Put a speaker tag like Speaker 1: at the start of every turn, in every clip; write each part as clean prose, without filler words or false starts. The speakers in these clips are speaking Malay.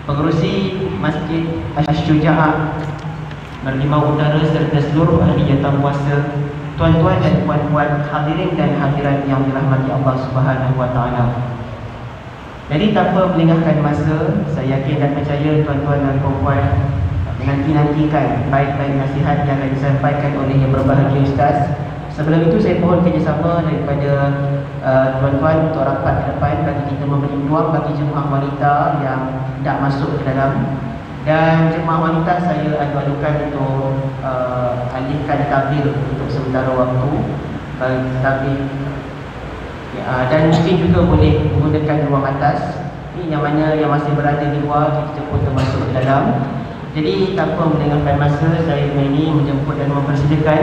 Speaker 1: Pengerusi Masjid Asy-Syuja'ah Merlimau Utara serta seluruh ahli jawatankuasa, tuan-tuan dan puan-puan, hadirin dan hadirat yang dirahmati Allah Subhanahu wa taala. Jadi tanpa melengahkan masa, saya yakin dan percaya tuan-tuan dan puan-puan menanti-nantikan baik-baik nasihat yang akan disampaikan oleh yang berbahagia Ustaz. Sebelum itu saya mohon kerjasama daripada tuan-tuan untuk rapat ke depan bagi kita memberi peluang bagi jemaah wanita yang tidak masuk ke dalam. Dan jemaah wanita saya adukan untuk alihkan tabir untuk sementara waktu, tabir dan mungkin juga boleh menggunakan ruang atas. Ini yang mana yang masih berada di luar kita pun termasuk ke dalam. Jadi tanpa melengahkan masa, saya ini menjemput dan mempersilakan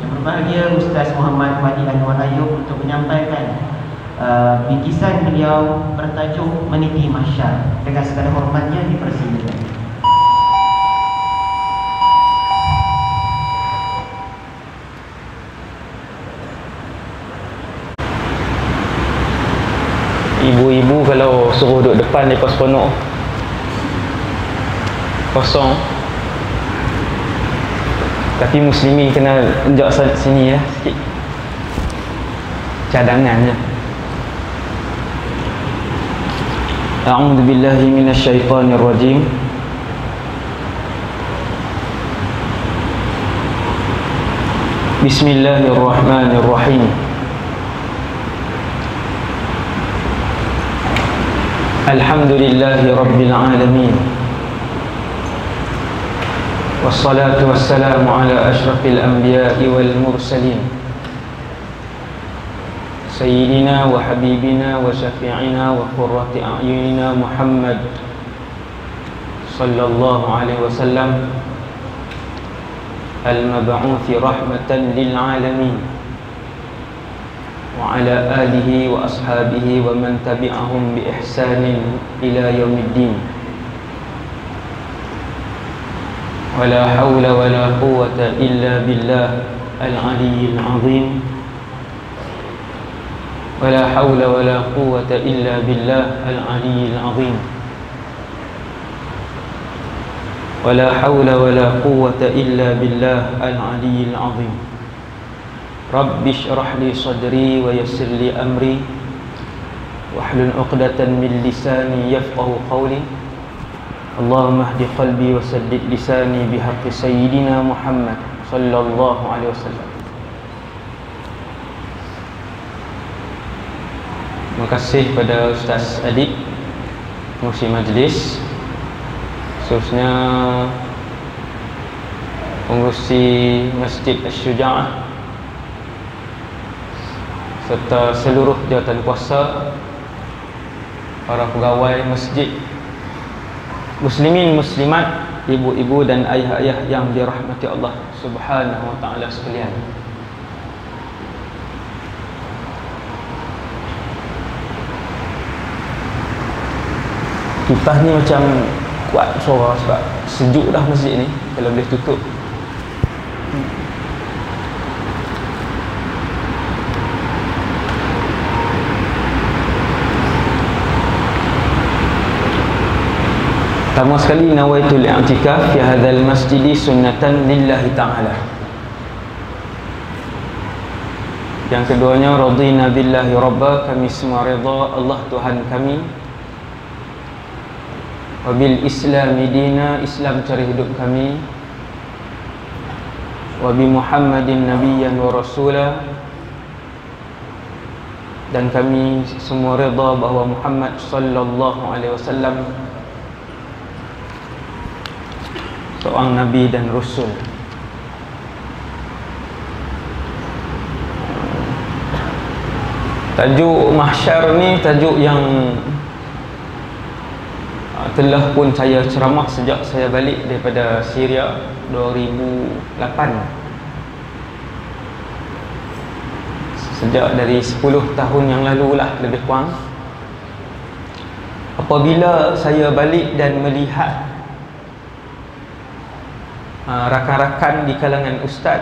Speaker 1: yang berbahagia Ustaz Muhammad Wadi Anwar Ayub untuk menyampaikan bingkisan beliau bertajuk Meniti Mahsyar. Dengan segala hormatnya dipersilakan.
Speaker 2: Ibu-ibu kalau suruh duduk depan dia pas penuh kosong, tapi muslimin kena enjak sini ya sikit, cadangan je. A'udzu billahi minasyaitonir rajim. Bismillahirrahmanirrahim. Alhamdulillahi Rabbil Alamin. Wassalatu wassalamu ala ashrafil anbiya'i wal mursalin, Sayyidina wa habibina wa syafi'ina wa qurrati a'yunina Muhammad sallallahu alaihi wasallam, al-mab'uthi rahmatan lil alamin, wa ala alihi wa ashabihi wa man tabi'ahum bi ihsanin ila yaumiddin. Wa la hawla wa la quwwata illa billah al-aliyyil azim. Wa la hawla wa la quwwata illa billah al-aliyyil azim. Wa la hawla wa la quwwata illa billah al-aliyyil azim. Rabbi shrah li sadri wa yassir li amri wahlul 'uqdatan min lisani yafqahu qawli. Allahumma hdi qalbi wa saddid lisani bihaqqi sayyidina Muhammad sallallahu alaihi wasallam. Terima kasih pada Ustaz Adik pengurusi majlis, khususnya pengurusi Masjid Asy-Syuja'ah serta seluruh jawatan kuasa, para pegawai masjid, muslimin muslimat, ibu-ibu dan ayah-ayah yang dirahmati Allah Subhanahu wa taala sekalian. Kipas ni macam kuat suara sebab sejuk dah masjid ni, kalau boleh tutup. Pertama sekali, nawaitul i'tikaf fi hadzal masjid sunnatan lillahi ta'ala. Yang keduanya, radina billahi rabba, kami semua redha Allah Tuhan kami. Wa bil islami dina, Islam cara hidup kami. Wa bi Muhammadin nabiyyan wa rasula, dan kami semua redha bahawa Muhammad sallallahu alaihi wasallam seorang nabi dan rasul. Tajuk mahsyar ni tajuk yang telah pun saya ceramah sejak saya balik daripada Syria 2008. Sejak dari 10 tahun yang lalu lah lebih kurang. Apabila saya balik dan melihat rakan-rakan di kalangan ustaz,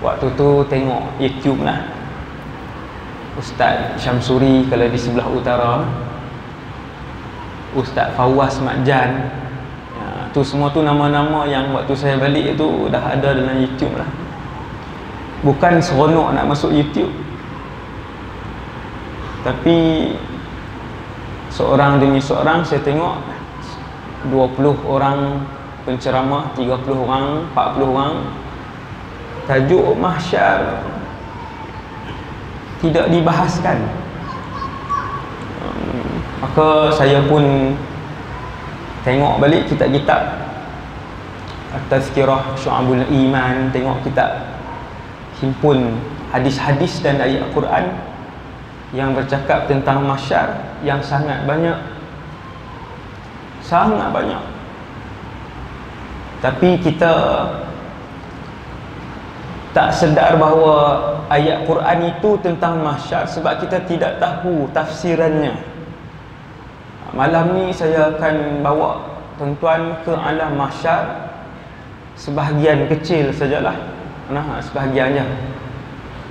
Speaker 2: waktu tu tengok YouTube lah, Ustaz Syamsuri kalau di sebelah utara, Ustaz Fawaz Makjan. Tu semua tu nama-nama yang waktu saya balik tu dah ada dalam YouTube lah. Bukan seronok nak masuk YouTube, tapi seorang demi seorang saya tengok 20 orang penceramah, 30 orang, 40 orang, tajuk mahsyar tidak dibahaskan. Maka saya pun tengok balik kitab-kitab At-Tazkirah Syu'abul Iman, tengok kitab himpun hadis-hadis dan ayat Quran yang bercakap tentang mahsyar yang sangat banyak. Sangat banyak. Tapi kita tak sedar bahawa ayat Quran itu tentang mahsyar sebab kita tidak tahu tafsirannya. Malam ni saya akan bawa tuan-tuan ke alam mahsyar. Sebahagian kecil sajalah. Nah, sebahagian je.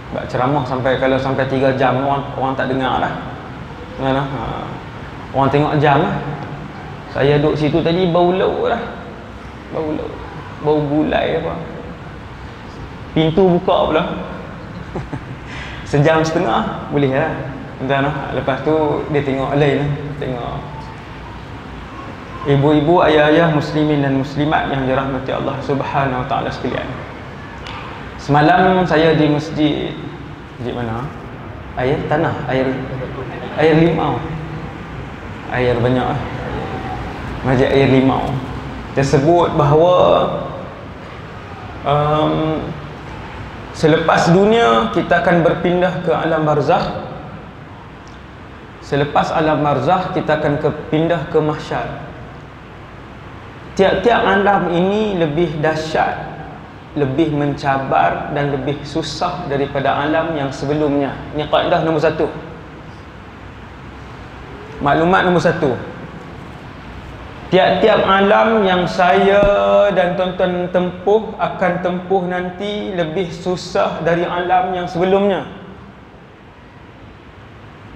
Speaker 2: Sebab ceramah kalau sampai 3 jam orang tak dengar lah. Nah, orang tengok jam lah. Saya duduk situ tadi bau lauk lah. Bau lauk. Bau gulai apa. Pintu buka pula. Sejam setengah boleh lah. Lepas tu dia tengok lain lah. Tengok ibu-ibu, ayah-ayah muslimin dan muslimat yang dirahmati Allah Subhanahu wa taala sekalian. Semalam saya di masjid mana? Air tanah, air limau. Air banyak lah. Masjid air limau. Tersebut bahawa selepas dunia kita akan berpindah ke alam barzakh. Selepas alam barzakh kita akan pindah ke mahsyar. Tiap-tiap alam ini lebih dahsyat, lebih mencabar dan lebih susah daripada alam yang sebelumnya. Ini kaedah nombor 1. Maklumat nombor 1. Tiap-tiap alam yang saya dan tuan-tuan tempuh akan tempuh nanti lebih susah dari alam yang sebelumnya.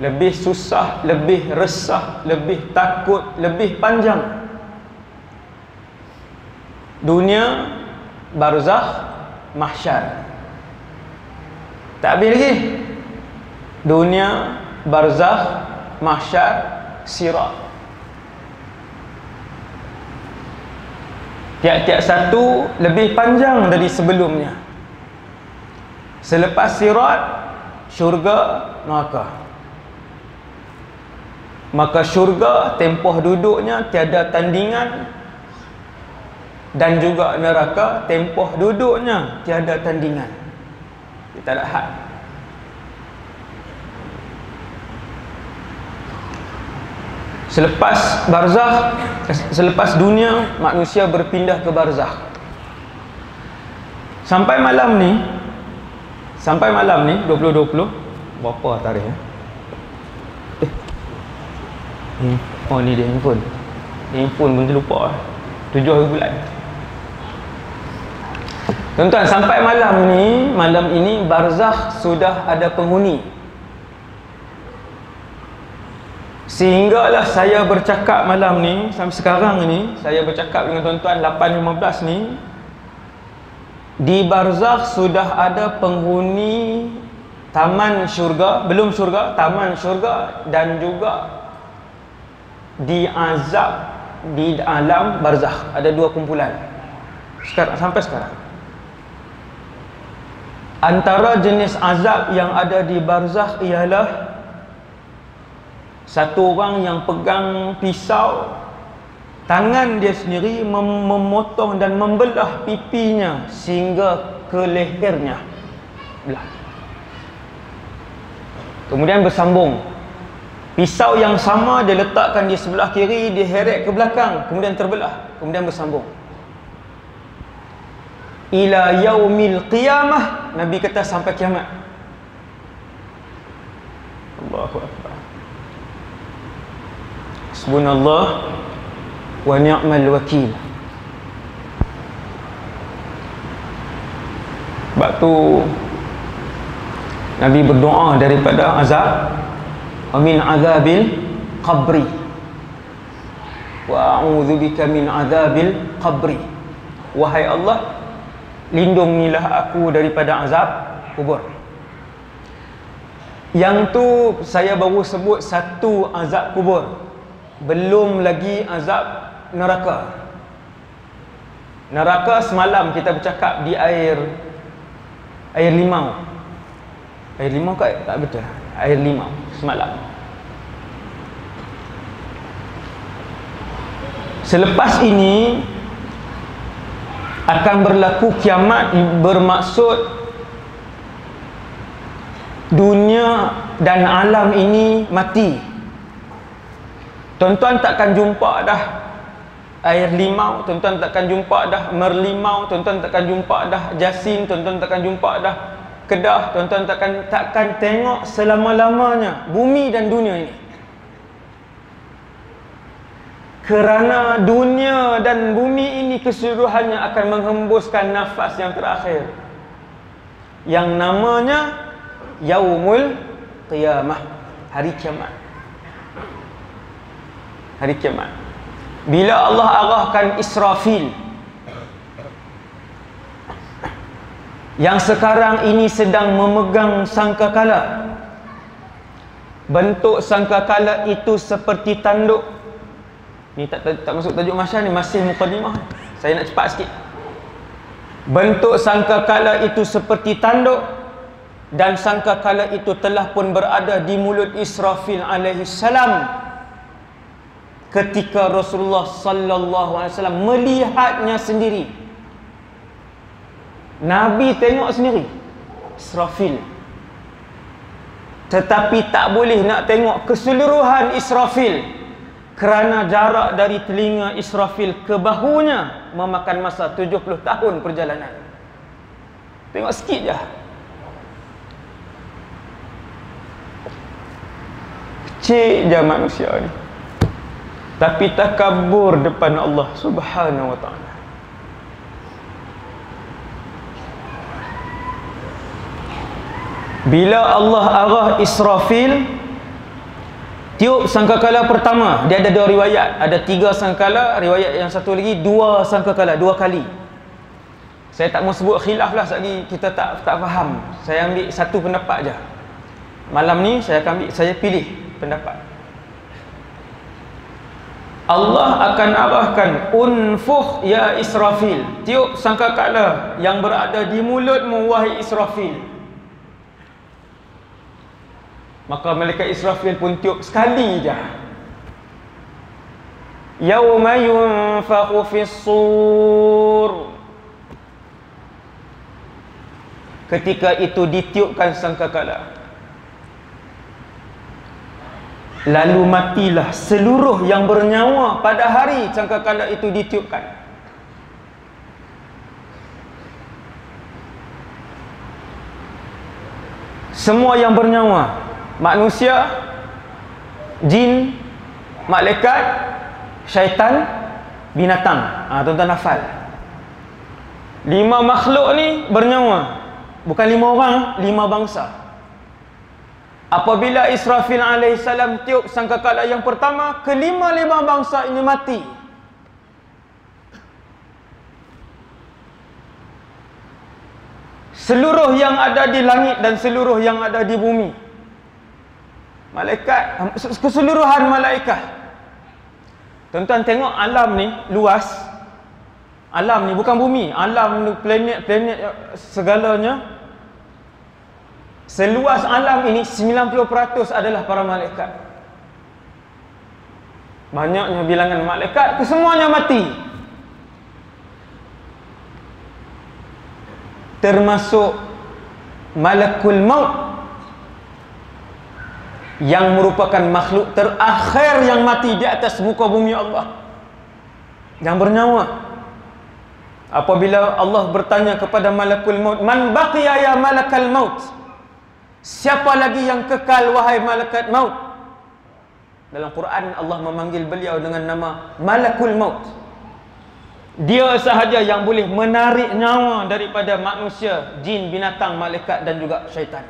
Speaker 2: Lebih susah, lebih resah, lebih takut, lebih panjang. Dunia, barzakh, mahsyar. Tak habis lagi. Dunia, barzakh, mahsyar, sirat. Tiap-tiap satu lebih panjang dari sebelumnya. Selepas sirat, syurga, neraka. Maka syurga tempoh duduknya tiada tandingan, dan juga neraka tempoh duduknya tiada tandingan. Kita ada had. Selepas barzakh, selepas dunia, manusia berpindah ke barzakh. Sampai malam ni 2020, berapa tarikh ya? Oh ni dia handphone. Handphone pun terlupa. 7 hari bulan. Tuan-tuan, sampai malam ini barzakh sudah ada penghuni. Sehinggalah saya bercakap malam ni, sampai sekarang ni saya bercakap dengan tuan-tuan 8.15 ni, di barzakh sudah ada penghuni taman syurga, belum syurga, taman syurga, dan juga di azab di alam barzakh. Ada 2 kumpulan sampai sekarang. Antara jenis azab yang ada di barzakh ialah satu orang yang pegang pisau, tangan dia sendiri memotong dan membelah pipinya sehingga ke lehernya belah. Kemudian bersambung. Pisau yang sama dia letakkan di sebelah kiri, dia heret ke belakang, kemudian terbelah, kemudian bersambung. Ila yaumil qiyamah, Nabi kata sampai kiamat. Allahu akbar. Hasbunallah wa ni'mal wakil. Sebab tu Nabi berdoa daripada azab, amin azabil qabri. wa a'udzubika min adzabil qabri. Wahai Allah, lindungilah aku daripada azab kubur. Yang tu saya baru sebut satu azab kubur, belum lagi azab neraka. Neraka semalam kita bercakap di air limau. Air limau tak betul. Air limau semalam. Selepas ini akan berlaku kiamat, bermaksud dunia dan alam ini mati. Tuan-tuan takkan jumpa dah air limau, tuan-tuan takkan jumpa dah merlimau, tuan-tuan takkan jumpa dah jasin, tuan-tuan takkan jumpa dah kedah, tuan-tuan takkan tengok selama-lamanya bumi dan dunia ini. Kerana dunia dan bumi ini keseluruhannya akan menghembuskan nafas yang terakhir, yang namanya Yaumul Qiyamah, hari kiamat. Hari kiamat. Bila Allah arahkan Israfil, yang sekarang ini sedang memegang sangkakala. Bentuk sangkakala itu seperti tanduk. Ni tak masuk tajuk Masya ni, masih mukadimah. Saya nak cepat sikit. Bentuk sangkakala itu seperti tanduk, dan sangkakala itu telah pun berada di mulut Israfil alaihi salam ketika Rasulullah sallallahu alaihi wasallam melihatnya sendiri. Nabi tengok sendiri Israfil, tetapi tak boleh nak tengok keseluruhan Israfil, kerana jarak dari telinga Israfil ke bahunya memakan masa 70 tahun perjalanan. Tengok sikit je. Kecil je manusia ni, tapi takabur depan Allah Subhanahu wa ta'ala. Bila Allah arah Israfil, tiup sangkakala pertama, dia ada dua riwayat. Ada 3 sangkakala, riwayat yang satu lagi 2 sangkakala, 2 kali. Saya tak mau sebut khilaf lah, lagi kita tak faham. Saya ambil satu pendapat je. Malam ni saya pilih pendapat. Allah akan arahkan, unfukh ya Israfil, tiup sangkakala yang berada di mulutmu wahai Israfil. Maka malaikat Israfil pun tiup sekali je. Yauma yunfakhu fis-sur. Ketika itu ditiupkan sangkakala, lalu matilah seluruh yang bernyawa pada hari sangkakala itu ditiupkan. Semua yang bernyawa, manusia, jin, malaikat, syaitan, binatang. Tuan-tuan hafal. 5 makhluk ni bernyawa. Bukan 5 orang, 5 bangsa. Apabila Israfil alaihissalam tiup sangkakala yang pertama, kelima-lima bangsa ini mati. Seluruh yang ada di langit dan seluruh yang ada di bumi, malaikat, keseluruhan malaikat. Tuan-tuan tengok alam ni luas. Alam ni bukan bumi, alam ni planet-planet segalanya. Seluas alam ini 90% adalah para malaikat. Banyaknya bilangan malaikat, kesemuanya mati. Termasuk Malakul Maut, yang merupakan makhluk terakhir yang mati di atas muka bumi Allah, yang bernyawa. Apabila Allah bertanya kepada Malakul Maut, man baqiya ya Malakal Maut, siapa lagi yang kekal wahai Malaikat Maut? Dalam Quran Allah memanggil beliau dengan nama Malakul Maut. Dia sahaja yang boleh menarik nyawa daripada manusia, jin, binatang, malaikat dan juga syaitan.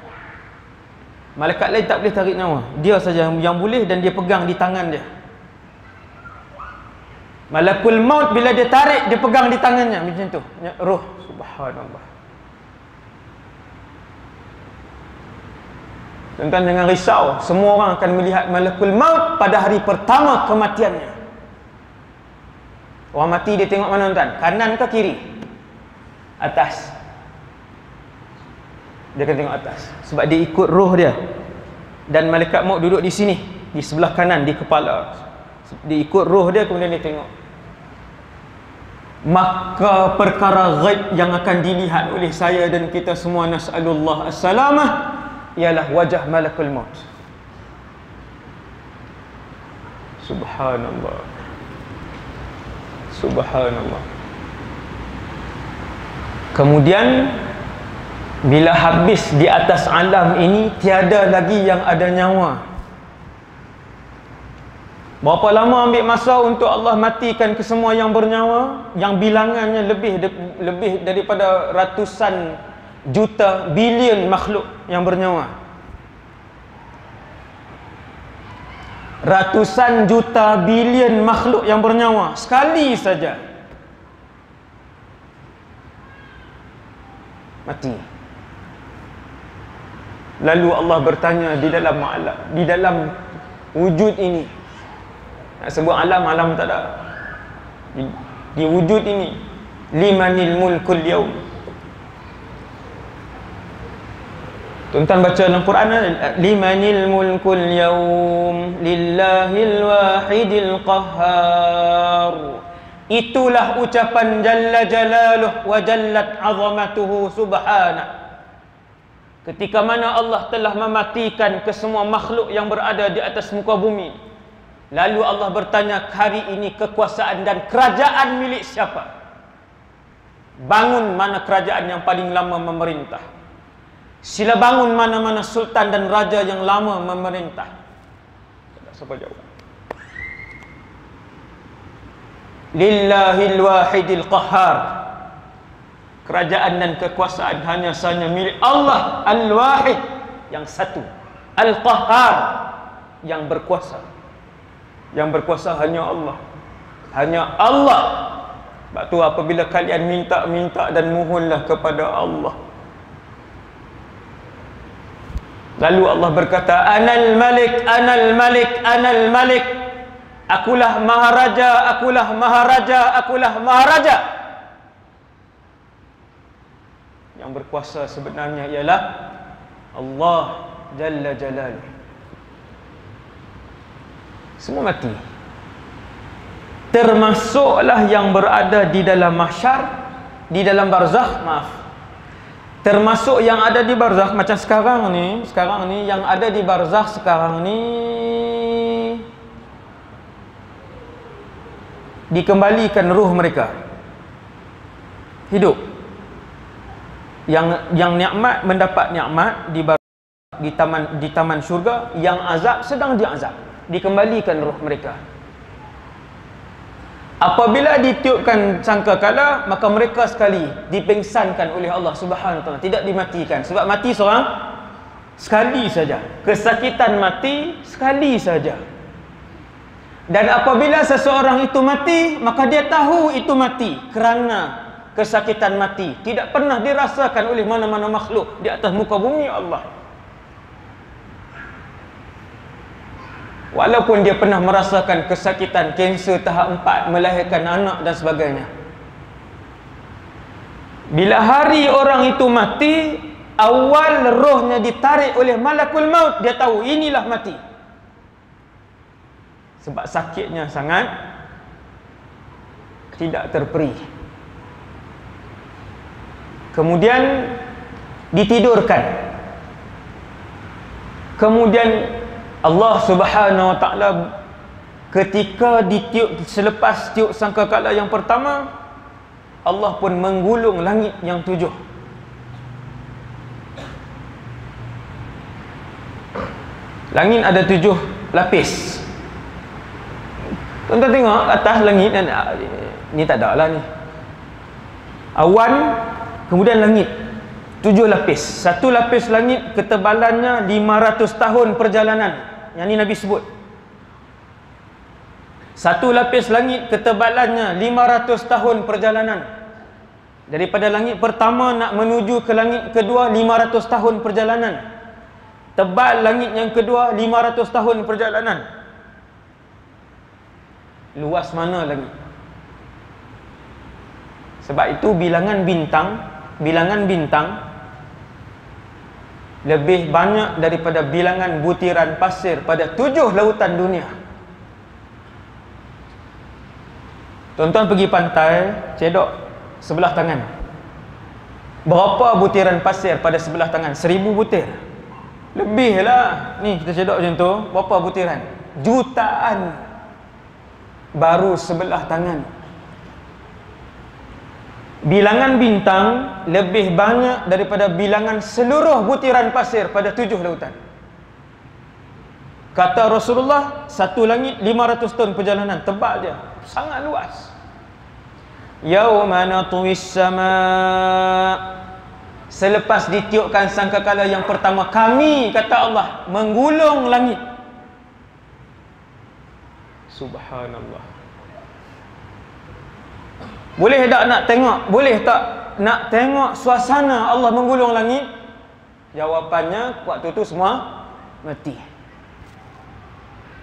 Speaker 2: Malaikat lain tak boleh tarik nyawa. Dia saja yang boleh, dan dia pegang di tangan dia. Malakul maut bila dia tarik, dia pegang di tangannya macam tu. Roh, subhanallah. Tuan-tuan jangan risau, semua orang akan melihat malakul maut pada hari pertama kematiannya. Orang mati dia tengok mana tuan? Kanan ke kiri? Atas. Dia akan tengok atas sebab dia ikut roh dia. Dan malaikat maut duduk di sini, di sebelah kanan, di kepala. Dia ikut roh dia, kemudian dia tengok. Maka perkara ghaib yang akan dilihat oleh saya dan kita semua, nas'alullah as-salamah, ialah wajah malakul maut. Subhanallah. Subhanallah. Kemudian bila habis di atas alam ini, tiada lagi yang ada nyawa. Berapa lama ambil masa untuk Allah matikan kesemua yang bernyawa, yang bilangannya lebih daripada ratusan juta bilion makhluk yang bernyawa. Ratusan juta bilion makhluk yang bernyawa sekali saja mati. Lalu Allah bertanya di dalam wujud ini, nak sebut alam tak ada, di wujud ini, limanil mulkul yaum. Tuan-tuan baca dalam Quran, limanil mulkul yaum lillahil wahidil qahhar. Itulah ucapan jalla jalaluh wa jallat azamatuhu subhanahu. Ketika mana Allah telah mematikan kesemua makhluk yang berada di atas muka bumi, lalu Allah bertanya, hari ini kekuasaan dan kerajaan milik siapa? Bangun mana kerajaan yang paling lama memerintah. Sila bangun mana-mana sultan dan raja yang lama memerintah. Siapa jawab? Lillahil wahidil qahhar. Kerajaan dan kekuasaan hanya sahaja milik Allah Al-Wahid, yang satu. Al-Qahhar, yang berkuasa. Yang berkuasa hanya Allah. Hanya Allah. Sebab tu apabila kalian minta dan mohonlah kepada Allah. Lalu Allah berkata, Anal Malik, Anal Malik, Anal Malik. Akulah Maharaja, akulah Maharaja, akulah Maharaja. Yang berkuasa sebenarnya ialah Allah Jalla Jalaluh. Semua mati. Termasuklah yang berada di dalam mahsyar, di dalam barzakh, maaf. Termasuk yang ada di barzakh macam sekarang ni yang ada di barzakh sekarang ni dikembalikan ruh mereka hidup. Yang nikmat mendapat nikmat di taman syurga, yang azab sedang diazab, dikembalikan roh mereka. Apabila ditiupkan sangkakala, maka mereka sekali dipengsankan oleh Allah Subhanahu wa taala, tidak dimatikan. Sebab mati seorang sekali saja. Kesakitan mati sekali saja. Dan apabila seseorang itu mati, maka dia tahu itu mati kerana kesakitan mati tidak pernah dirasakan oleh mana-mana makhluk di atas muka bumi Allah. Walaupun dia pernah merasakan kesakitan kanser tahap 4, melahirkan anak dan sebagainya. Bila hari orang itu mati, awal rohnya ditarik oleh malakul maut, dia tahu inilah mati. Sebab sakitnya sangat tidak terperi. Kemudian ditidurkan. Kemudian Allah Subhanahu wa taala ketika ditiup, selepas tiup sangkakala yang pertama, Allah pun menggulung langit yang 7. Langit ada 7 lapis. Tuan-tuan tengok atas langit, ni tak ada lah ni. Awan, kemudian langit 7 lapis. Satu lapis langit ketebalannya 500 tahun perjalanan. Yang ni Nabi sebut. Satu lapis langit ketebalannya 500 tahun perjalanan. Daripada langit pertama nak menuju ke langit kedua 500 tahun perjalanan. Tebal langit yang kedua 500 tahun perjalanan. Luas mana langit? Sebab itu bilangan bintang lebih banyak daripada bilangan butiran pasir pada 7 lautan dunia. Tuan-tuan pergi pantai, cedok sebelah tangan. Berapa butiran pasir pada sebelah tangan? 1000 butir. Lebih lah. Ni kita cedok macam tu, berapa butiran? Jutaan. Baru sebelah tangan. Bilangan bintang lebih banyak daripada bilangan seluruh butiran pasir pada 7 lautan. Kata Rasulullah, satu langit 500 tahun perjalanan, tebal dia, sangat luas. Yauma natwis sama', selepas ditiupkan sangkakala yang pertama, kami, kata Allah, menggulung langit. Subhanallah. Boleh tak nak tengok? Boleh tak nak tengok suasana Allah menggulung langit? Jawapannya, waktu tu semua mati.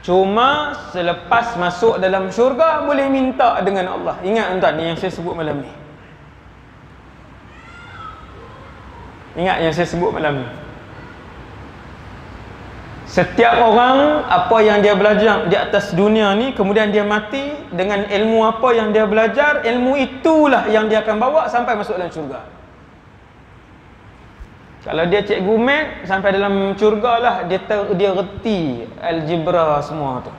Speaker 2: Cuma selepas masuk dalam syurga boleh minta dengan Allah. Ingat tuan ni yang saya sebut malam ni. Ingat yang saya sebut malam ni. Setiap orang, apa yang dia belajar di atas dunia ni, kemudian dia mati dengan ilmu apa yang dia belajar, ilmu itulah yang dia akan bawa sampai masuk dalam syurga. Kalau dia cikgu mat, sampai dalam syurga lah dia reti algebra semua tu.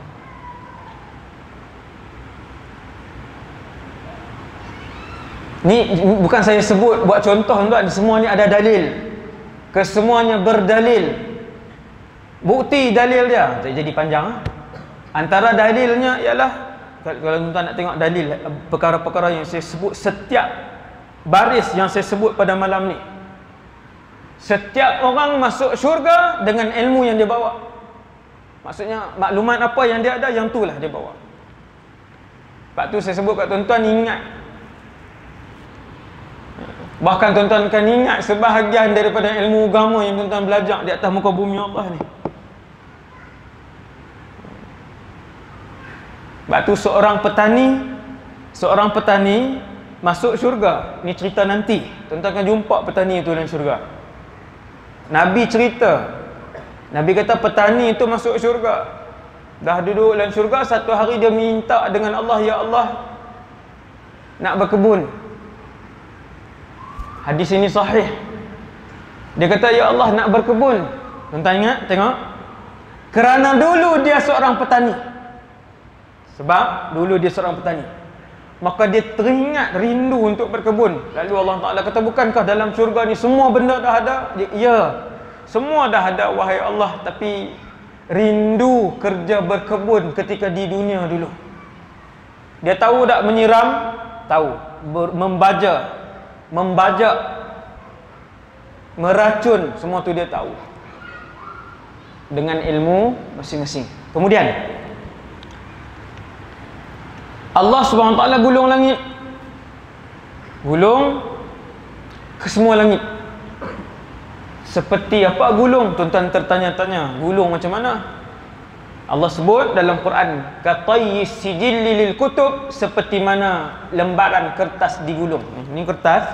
Speaker 2: Ni bukan saya sebut buat contoh tuan, semua ni ada dalil. Kesemuanya berdalil. Bukti dalil dia jadi panjang. Antara dalilnya ialah, kalau tuan nak tengok dalil perkara-perkara yang saya sebut, setiap baris yang saya sebut pada malam ni, setiap orang masuk syurga dengan ilmu yang dia bawa. Maksudnya maklumat apa yang dia ada, yang itulah dia bawa. Sebab tu saya sebut kat tuan-tuan, ingat. Bahkan tuan-tuan kan ingat sebahagian daripada ilmu agama yang tuan-tuan belajar di atas muka bumi Allah ni. Sebab tu seorang petani masuk syurga. Ni cerita nanti. Tuan-tuan akan jumpa petani itu dalam syurga. Nabi cerita. Nabi kata petani itu masuk syurga. Dah duduk dalam syurga, satu hari dia minta dengan Allah, ya Allah, nak berkebun. Hadis ini sahih. Dia kata, ya Allah, nak berkebun. Tuan-tuan ingat, tengok. Kerana dulu dia seorang petani. Sebab dulu dia seorang petani, maka dia teringat rindu untuk berkebun. Lalu Allah Ta'ala kata, bukankah dalam syurga ni semua benda dah ada? Ya, semua dah ada wahai Allah, tapi rindu kerja berkebun ketika di dunia dulu. Dia tahu tak menyiram? Tahu. Membajak, meracun, semua tu dia tahu. Dengan ilmu masing-masing. Kemudian Allah SWT gulung langit. Gulung ke semua langit. Seperti apa gulung? Tuan-tuan tertanya-tanya, gulung macam mana? Allah sebut dalam Quran, katayyis sijilli lil kutub, seperti mana lembaran kertas digulung. Ini kertas.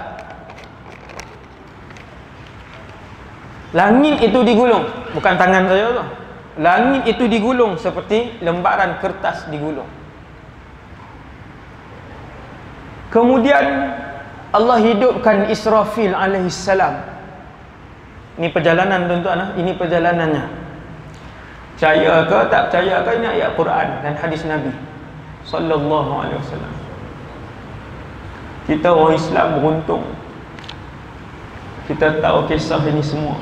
Speaker 2: Langit itu digulung, bukan tangan saya tu. Langit itu digulung seperti lembaran kertas digulung. Kemudian Allah hidupkan Israfil alaihissalam. Ini perjalanan tuan-tuan, ini perjalanannya. Percaya ke tak percaya ke, ini ayat Quran dan hadis Nabi sallallahu alaihi wasallam. Kita orang Islam beruntung. Kita tahu kisah ini semua.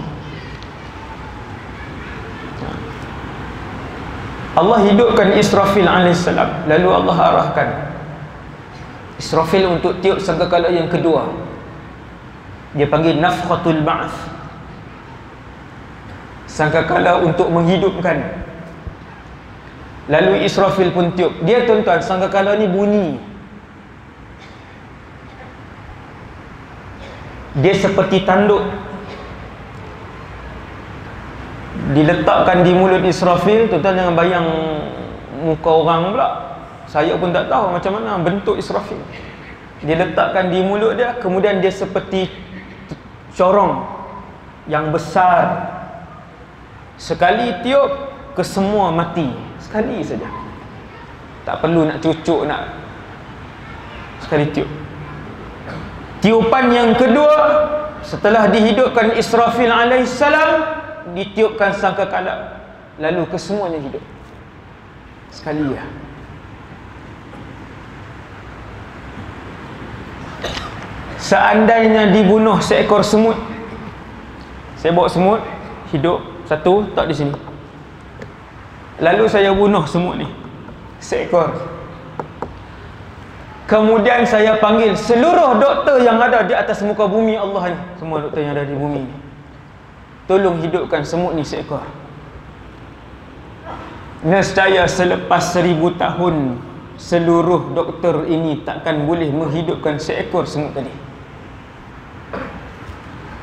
Speaker 2: Allah hidupkan Israfil alaihissalam, lalu Allah arahkan Israfil untuk tiup sangkakala yang kedua. Dia panggil nafkhatul ba'ats, sangkakala untuk menghidupkan. Lalu Israfil pun tiup. Dia tuan-tuan, sangkakala ni bunyi. Dia seperti tanduk. Diletakkan di mulut Israfil. Tuan-tuan jangan bayang muka orang pula. Saya pun tak tahu macam mana bentuk Israfil. Diletakkan di mulut dia, kemudian dia seperti corong yang besar. Sekali tiup, kesemua mati. Sekali saja. Tak perlu nak cucuk, nak sekali tiup. Tiupan yang kedua, setelah dihidupkan Israfil alaihissalam, ditiupkan sangkakala, lalu kesemuanya hidup sekali ya. Seandainya dibunuh seekor semut, saya bawa semut hidup satu, tak di sini, lalu saya bunuh semut ni seekor, kemudian saya panggil seluruh doktor yang ada di atas muka bumi Allah ni, semua doktor yang ada di bumi ni, tolong hidupkan semut ni seekor. Nescaya selepas 1000 tahun seluruh doktor ini takkan boleh menghidupkan seekor semut tadi.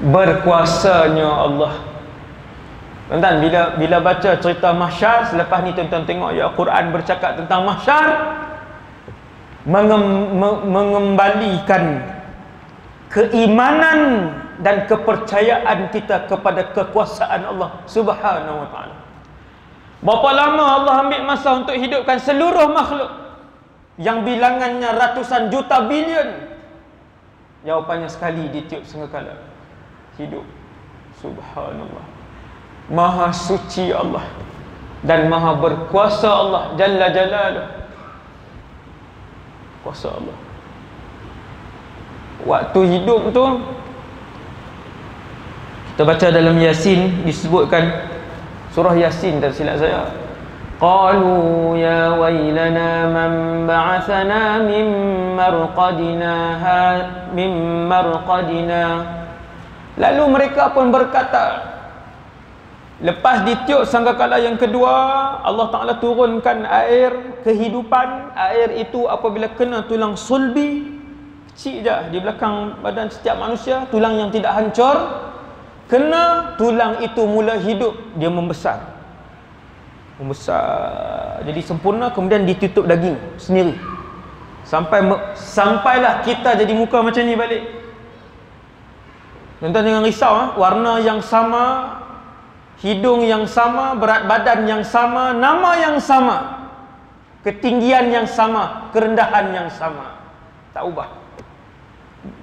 Speaker 2: Berkuasanya Allah. Tuan-tuan, bila baca cerita mahsyar, selepas ni tuan-tuan tengok ya, Quran bercakap tentang mahsyar, mengembalikan keimanan dan kepercayaan kita kepada kekuasaan Allah Subhanahu wa ta'ala. Berapa lama Allah ambil masa untuk hidupkan seluruh makhluk yang bilangannya ratusan juta bilion? Jawapannya sekali ditiup sangkakala, hidup. Subhanallah. Maha suci Allah dan maha berkuasa Allah Jalla Jalaluh. Kuasa Allah. Waktu hidup tu, kita baca dalam Yasin, disebutkan surah Yasin tak silap saya, qalu ya wailana man ba'athana min marqadina. Lalu mereka pun berkata, lepas ditiup sangkakala yang kedua, Allah Ta'ala turunkan air kehidupan. Air itu apabila kena tulang sulbi, kecil je di belakang badan setiap manusia, tulang yang tidak hancur, kena tulang itu mula hidup, dia membesar jadi sempurna, kemudian ditutup daging sendiri, sampailah kita jadi muka macam ni balik. Tuan-tuan jangan risau, warna yang sama, hidung yang sama, berat badan yang sama, nama yang sama, ketinggian yang sama, kerendahan yang sama, tak ubah.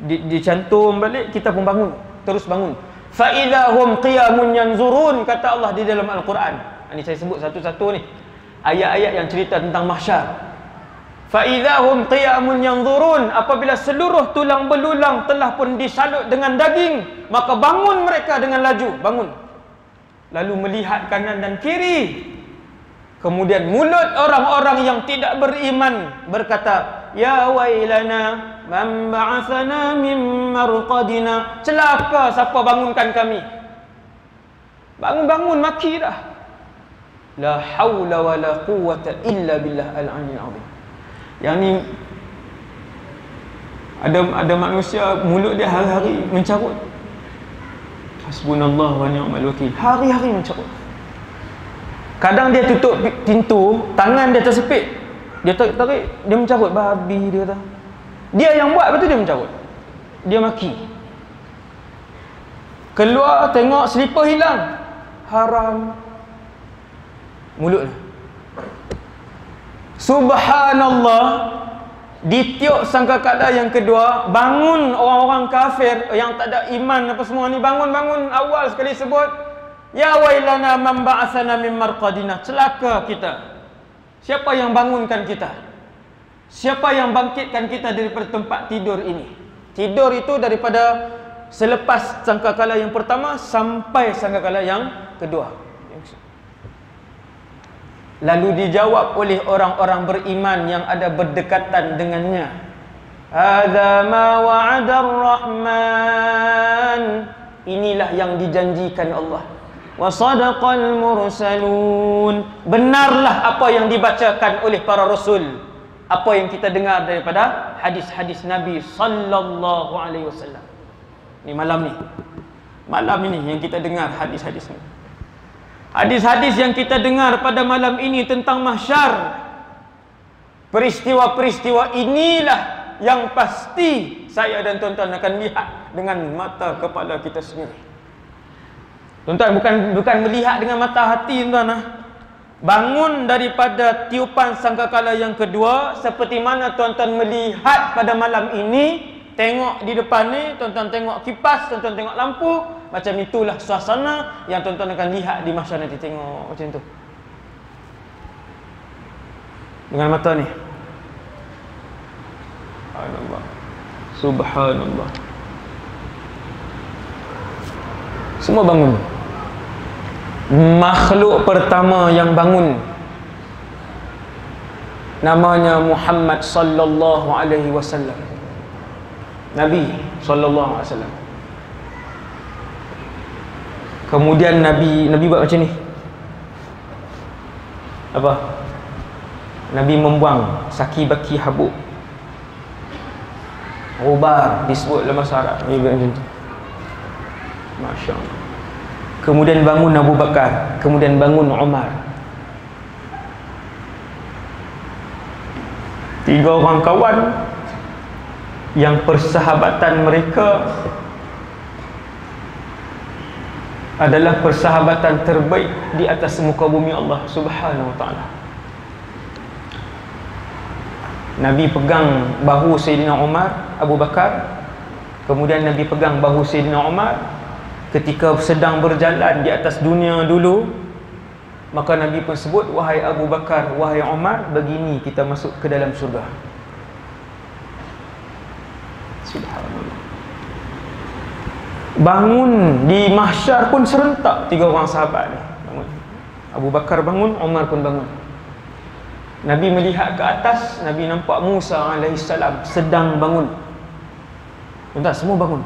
Speaker 2: Dicantum balik, kita pun bangun, terus bangun. فَإِذَا هُمْ قِيَامٌ يَنْظُرُونَ, kata Allah di dalam Al-Quran. Ini saya sebut satu-satu ni, ayat-ayat yang cerita tentang mahsyar. فَإِذَا هُمْ قِيَامٌ يَنْظُرُونَ, apabila seluruh tulang belulang telah pun disalut dengan daging, maka bangun mereka dengan laju, bangun, lalu melihat kanan dan kiri. Kemudian mulut orang-orang yang tidak beriman berkata, ya wailana man ba'athana min marqadina, celaka siapa bangunkan kami. Bangun-bangun maki dah. La haula wala quwwata illa billah al-'aliyyil 'azim. Yang ni ada manusia mulut dia hari-hari mencarut. Hasbunallah wa ni'mal wakil. Hari-hari mencarut. Kadang dia tutup pintu, tangan dia tersepit, dia tarik, dia mencarut. Babi, dia kata. Dia yang buat, betul dia mencarut. Dia maki. Keluar tengok selipar hilang, haram. Mulutnya. Subhanallah. Ditiup sangkakala yang kedua, bangun orang-orang kafir yang tak ada iman apa semua ni, bangun-bangun. Awal sekali sebut, ya wailana man ba'athana min marqadina, celaka kita. Siapa yang bangunkan kita? Siapa yang bangkitkan kita daripada tempat tidur ini? Tidur itu daripada selepas sangkakala yang pertama sampai sangkakala yang kedua. Lalu dijawab oleh orang-orang beriman yang ada berdekatan dengannya, hadza ma wa'ada ar-rahman, inilah yang dijanjikan Allah. wa sadaqal mursalun. Benarlah apa yang dibacakan oleh para rasul, apa yang kita dengar daripada hadis-hadis Nabi sallallahu alaihi wasallam. Ni malam ini yang kita dengar hadis-hadis ni. Hadis-hadis yang kita dengar pada malam ini tentang mahsyar. Peristiwa-peristiwa inilah yang pasti saya dan tuan-tuan akan lihat dengan mata kepala kita sendiri. Tuan-tuan, bukan melihat dengan mata hati, tuan-tuan. Bangun daripada tiupan sangkakala yang kedua, seperti mana tuan-tuan melihat pada malam ini. Tengok di depan ni, tuan-tuan tengok kipas, tuan-tuan tengok lampu. Macam itulah suasana yang tuan-tuan akan lihat di mahsyar nanti. Tengok macam tu dengan mata ni. Subhanallah, subhanallah. Semua bangun. Makhluk pertama yang bangun namanya Muhammad sallallahu alaihi wasallam. Nabi sallallahu alaihi wasallam. Kemudian Nabi buat macam ni. Apa? Nabi membuang saki baki habuk. Ubar disebut dalam bahasa Arab. Nabi buat macam tu. Masya-Allah. Kemudian bangun Abu Bakar, kemudian bangun Umar. 3 orang kawan yang persahabatan mereka adalah persahabatan terbaik di atas muka bumi Allah Subhanahu wa taala. Nabi pegang bahu Sayyidina Umar, Abu Bakar, kemudian Nabi pegang bahu Sayyidina Umar ketika sedang berjalan di atas dunia dulu. Maka Nabi pun sebut, wahai Abu Bakar, wahai Umar, begini kita masuk ke dalam syurga. Subhanallah. Bangun di mahsyar pun serentak 3 orang sahabat ni bangun. Abu Bakar bangun, Umar pun bangun. Nabi melihat ke atas, Nabi nampak Musa alaihissalam sedang bangun. Tuan-tuan, semua bangun.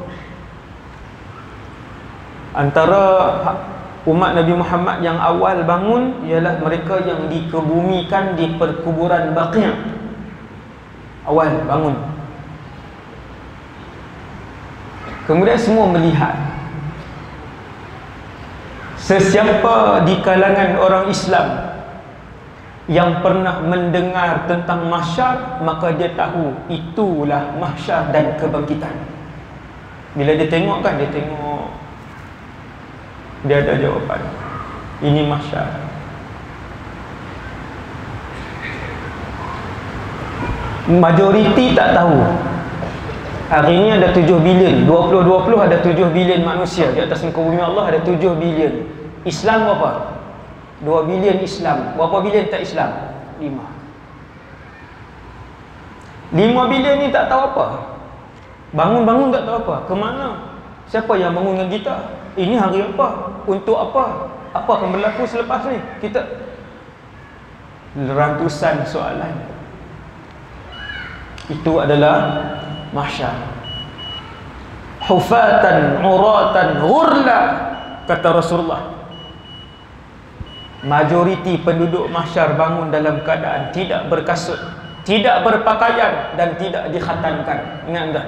Speaker 2: Antara umat Nabi Muhammad yang awal bangun ialah mereka yang dikebumikan di perkuburan Baqi'. Awal bangun. Kemudian semua melihat. Sesiapa di kalangan orang Islam yang pernah mendengar tentang mahsyar, maka dia tahu itulah mahsyar dan kebangkitan. Bila dia tengok kan, dia ada jawapan. Ini mahsyar. Majoriti tak tahu. Hari ini ada 7 bilion, 2020 ada 7 bilion manusia di atas muka bumi Allah, ada 7 bilion. Islam berapa? 2 bilion Islam. Berapa bilion tak Islam? 5 bilion ni tak tahu apa. Bangun-bangun tak tahu apa. Kemana? Siapa yang bangun dengan kita? Ini hari apa? Untuk apa? Apa akan berlaku selepas ni? Kita ratusan soalan. Itu adalah mahsyar. Hufatan, uratan, ghurla, kata Rasulullah. Majoriti penduduk mahsyar bangun dalam keadaan tidak berkasut, tidak berpakaian dan tidak dikhatankan. Ingat tak?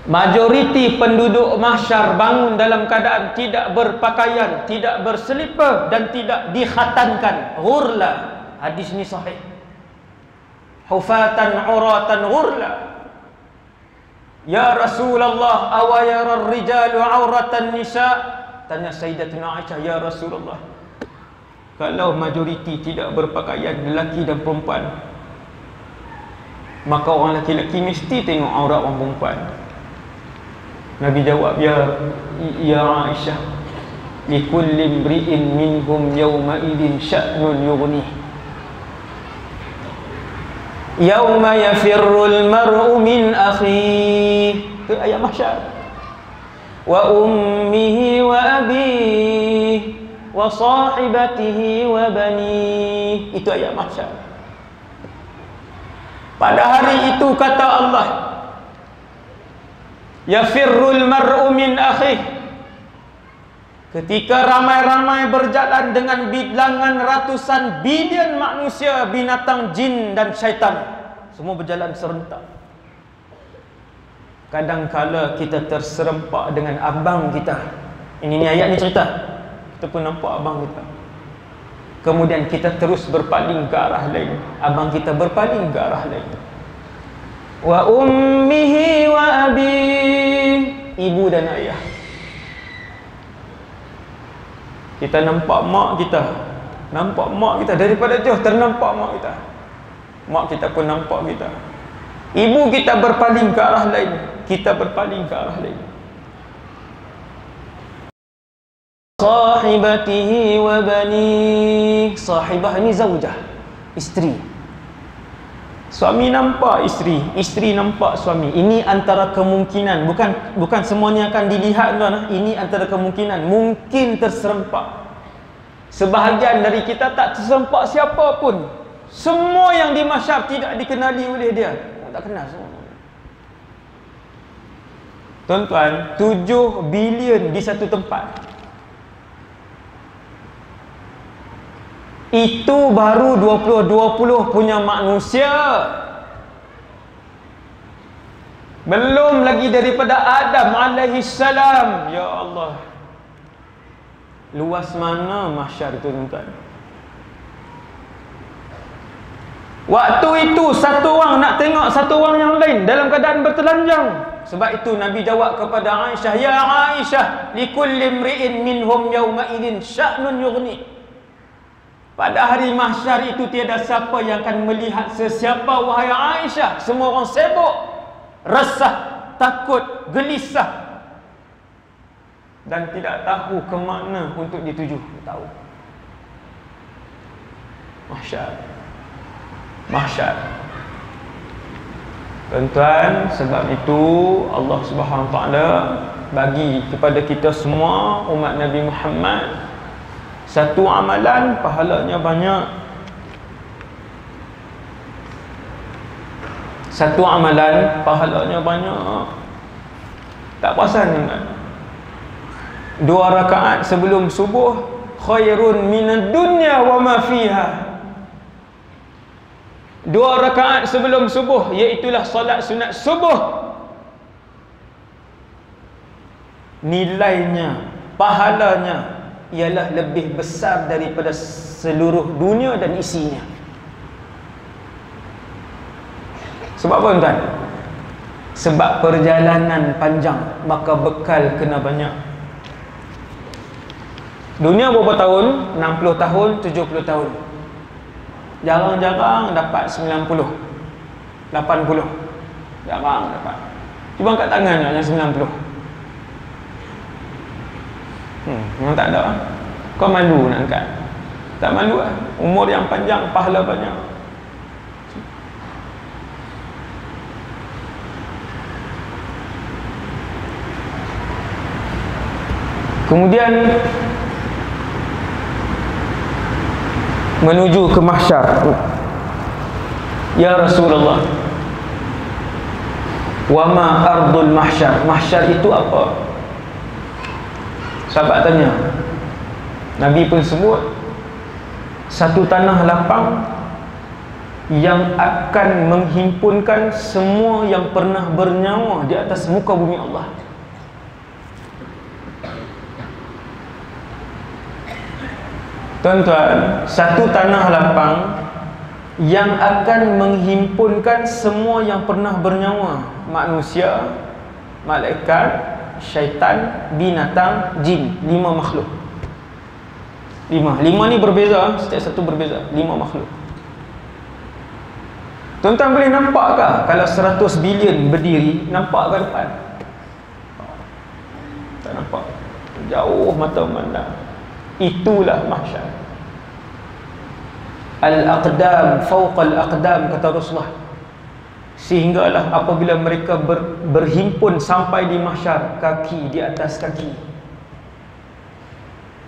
Speaker 2: Majoriti penduduk mahsyar bangun dalam keadaan tidak berpakaian, tidak berselipar dan tidak dikhatankan. Ghurla. Hadis ni sahih. Hufatan uratan ghurla. Ya Rasulullah, awa yara ar-rijalu auratan nisa? Tanya Sayyidatuna Aisyah, ya Rasulullah, kalau majoriti tidak berpakaian, lelaki dan perempuan, maka orang lelaki mesti tengok aurat orang perempuan. Nabi jawab, ya Aisyah, likulli imri'in minhum yawma idin sya'nun yughni. Yawma yafirrul mar'u min akhihi. Itu ayat mahsyar. Wa ummihi wa abihi wa sahibatihi wa banihi. Itu ayat mahsyar. Pada hari itu kata Allah, yafirrul mar'u min akhihi. Ketika ramai-ramai berjalan dengan bilangan ratusan bilion manusia, binatang, jin dan syaitan, semua berjalan serentak. Kadangkala kita terserempak dengan abang kita. Ini ayat ni cerita. Kita pun nampak abang kita. Kemudian kita terus berpaling ke arah lain. Abang kita berpaling ke arah lain. Wa ummihi wa abi, ibu dan ayah. Kita nampak mak kita, nampak mak kita daripada jauh, ternampak mak kita. Mak kita pun nampak kita. Ibu kita berpaling ke arah lain, kita berpaling ke arah lain. Sahibatihi wa bani. Sahibah ini zaujah, isteri. Suami nampak isteri, isteri nampak suami. Ini antara kemungkinan, bukan semuanya akan dilihat tuan. Ini antara kemungkinan, mungkin terserempak. Sebahagian dari kita tak terserempak siapa pun. Semua yang di mahsyar tidak dikenali oleh dia. Tak kenal semua. Tuan-tuan, 7 bilion di satu tempat. Itu baru 2020 punya manusia. Belum lagi daripada Adam alaihi salam. Ya Allah, luas mana mahsyar itu tuan-tuan. Waktu itu satu orang nak tengok satu orang yang lain dalam keadaan bertelanjang. Sebab itu Nabi jawab kepada Aisyah, "Ya Aisyah, likulli imri'in minhum yawma idzin sya'nun yughni." Pada hari mahsyar itu tiada siapa yang akan melihat sesiapa, wahai Aisyah. Semua orang sibuk, resah, takut, gelisah, dan tidak tahu ke mana untuk dituju. Tahu. Mahsyar. Mahsyar. Tuan-tuan, sebab itu Allah Subhanahu Wa Taala bagi kepada kita semua umat Nabi Muhammad satu amalan, pahalanya banyak. Satu amalan, pahalanya banyak. Tak perasan kan? 2 rakaat sebelum subuh khairun minad dunya wa ma fiha. 2 rakaat sebelum subuh, iaitulah solat sunat subuh, nilainya, pahalanya ialah lebih besar daripada seluruh dunia dan isinya. Sebab apa tuan? Sebab perjalanan panjang, maka bekal kena banyak. Dunia berapa tahun? 60 tahun, 70 tahun. Jarang-jarang dapat 90, 80. Jarang dapat. Cuba angkat tangan yang 90. Memang tak ada. Kau malu nak angkat? Tak malu lah. Umur yang panjang, pahala banyak. Kemudian menuju ke mahsyar. Ya Rasulullah, wa ma ardul mahsyar. Mahsyar itu apa? Sahabat tanya. Nabi pun sebut, satu tanah lapang yang akan menghimpunkan semua yang pernah bernyawa di atas muka bumi Allah. Tuan-tuan, satu tanah lapang yang akan menghimpunkan semua yang pernah bernyawa, manusia, malaikat, syaitan, binatang, jin. 5 makhluk. 5 ni berbeza, setiap satu berbeza. 5 makhluk. Tuan-tuan boleh nampakkah kalau 100 bilion berdiri? Nampak ke depan? Tak nampak. Jauh mata memandang. Itulah mahsyar. Al-aqdam fawqa al-aqdam, kata Rasulullah. Sehinggalah apabila mereka berhimpun sampai di mahsyar, kaki di atas kaki.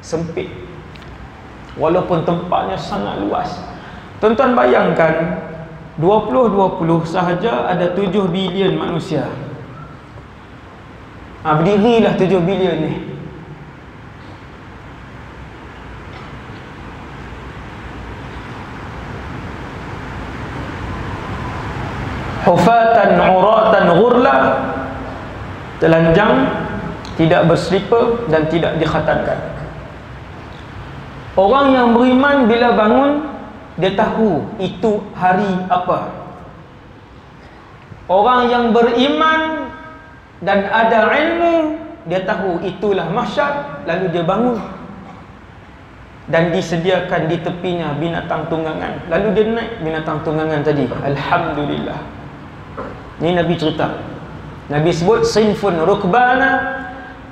Speaker 2: Sempit. Walaupun tempatnya sangat luas. Tuan-tuan bayangkan, 2020 sahaja ada 7 bilion manusia. Berdirilah 7 bilion ni. hufatan uratan ghurla, telanjang, tidak berselipar dan tidak dikhatankan. Orang yang beriman bila bangun, dia tahu itu hari apa. Orang yang beriman dan ada ilmu, dia tahu itulah mahsyar, lalu dia bangun. Dan disediakan di tepinya binatang tunggangan, lalu dia naik binatang tunggangan tadi. Alhamdulillah. Ini Nabi cerita. Nabi sebut sinfun rukbana,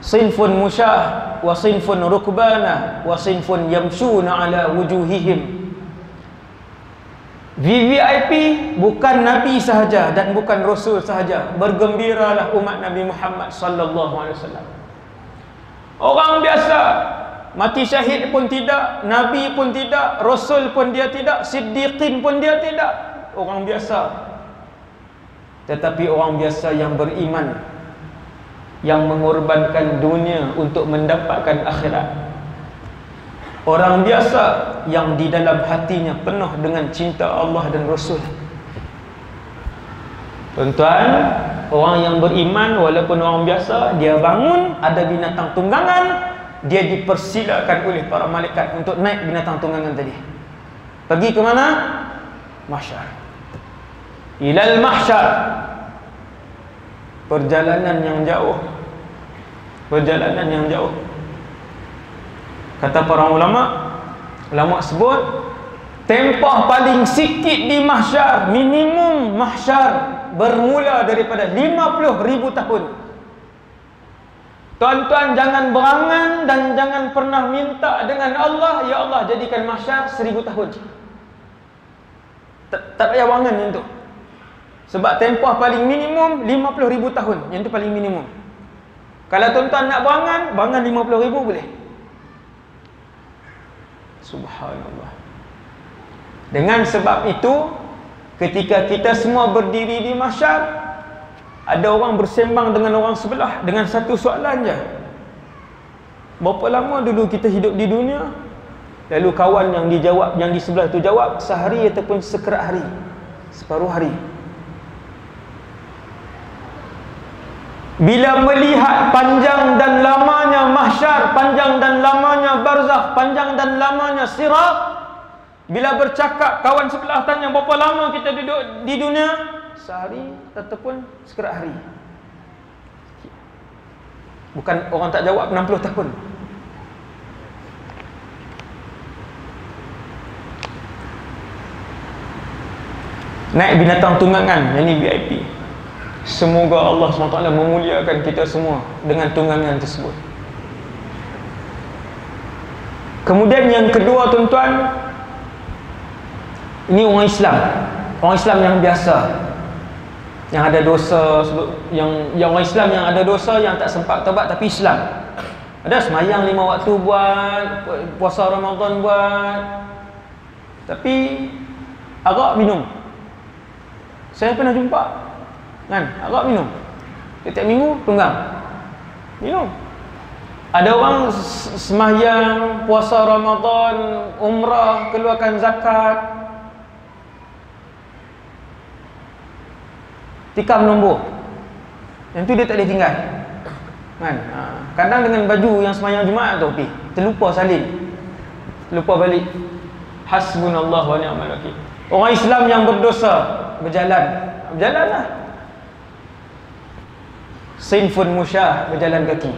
Speaker 2: sinfun musyah, wa sinfun rukbana, wa sinfun yamshuna ala wujuhihim. VVIP bukan Nabi sahaja dan bukan Rasul sahaja. Bergembiralah umat Nabi Muhammad sallallahu alaihi wasallam. Orang biasa, mati syahid pun tidak, Nabi pun tidak, Rasul pun dia tidak, Siddiqin pun dia tidak. Orang biasa. Tetapi orang biasa yang beriman, yang mengorbankan dunia untuk mendapatkan akhirat. Orang biasa yang di dalam hatinya penuh dengan cinta Allah dan Rasul. Tuan-tuan, orang yang beriman walaupun orang biasa, dia bangun, ada binatang tunggangan, dia dipersilakan oleh para malaikat untuk naik binatang tunggangan tadi. Pergi ke mana? Mahsyar. Ilal mahsyar. Perjalanan yang jauh. Perjalanan yang jauh. Kata para ulama sebut tempah paling sikit di mahsyar, minimum mahsyar bermula daripada 50,000 tahun. Tuan-tuan, jangan berangan dan jangan pernah minta dengan Allah, ya Allah jadikan mahsyar 1000 tahun. Tak payah berangan yang tu. Sebab tempah paling minimum 50,000 tahun. Yang tu paling minimum. Kalau tuan-tuan nak berangan 50,000 boleh. Subhanallah. Dengan sebab itu, ketika kita semua berdiri di mahsyar, ada orang bersembang dengan orang sebelah dengan satu soalan je. Berapa lama dulu kita hidup di dunia? Lalu kawan yang dijawab, yang di sebelah tu jawab, sehari ataupun sekerat hari, separuh hari. Bila melihat panjang dan lamanya mahsyar, panjang dan lamanya barzakh, panjang dan lamanya sirat, bila bercakap, kawan sebelah tanya berapa lama kita duduk di dunia? Sehari ataupun sekerat hari. Bukan orang tak jawab 60 tahun. Naik binatang tunggangan, yang ini VIP. Semoga Allah SWT memuliakan kita semua dengan tunggangan tersebut. Kemudian yang kedua, tuan-tuan, ini orang Islam. Orang Islam yang biasa, yang ada dosa, yang orang Islam yang ada dosa, yang tak sempat taubat tapi Islam. Ada semayang 5 waktu buat, puasa Ramadan buat, tapi arak minum. Saya pernah jumpa kan, arak minum. Setiap minggu tunggang minum. Ada orang semayang, puasa Ramadan, umrah, keluarkan zakat, tikam nombor. Yang tu dia tak boleh tinggal kan. Kadang dengan baju yang semayang Jumaat tu terlupa salin, terlupa balik. Hasbunallah wa ni'mal wakil. Orang Islam yang berdosa berjalanlah. Sinfun musyah, berjalan kaki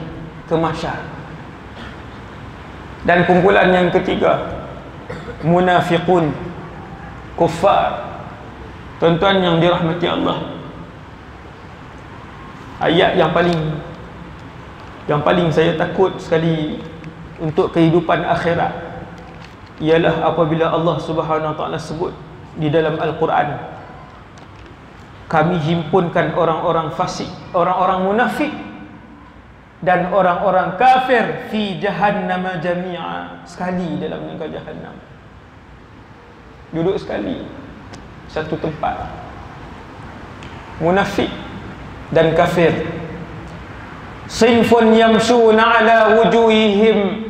Speaker 2: ke mahsyar. Dan kumpulan yang ketiga, munafiqun, kuffar. Tuan-tuan yang dirahmati Allah, ayat yang paling saya takut sekali untuk kehidupan akhirat ialah apabila Allah Subhanahu Wa Taala sebut di dalam Al-Quran, kami himpunkan orang-orang fasik, orang-orang munafik dan orang-orang kafir fi jahannam jami'a, sekali dalam neraka jahannam. Duduk sekali satu tempat. Munafik dan kafir. Sinfun yamshuna ala wujuhihim,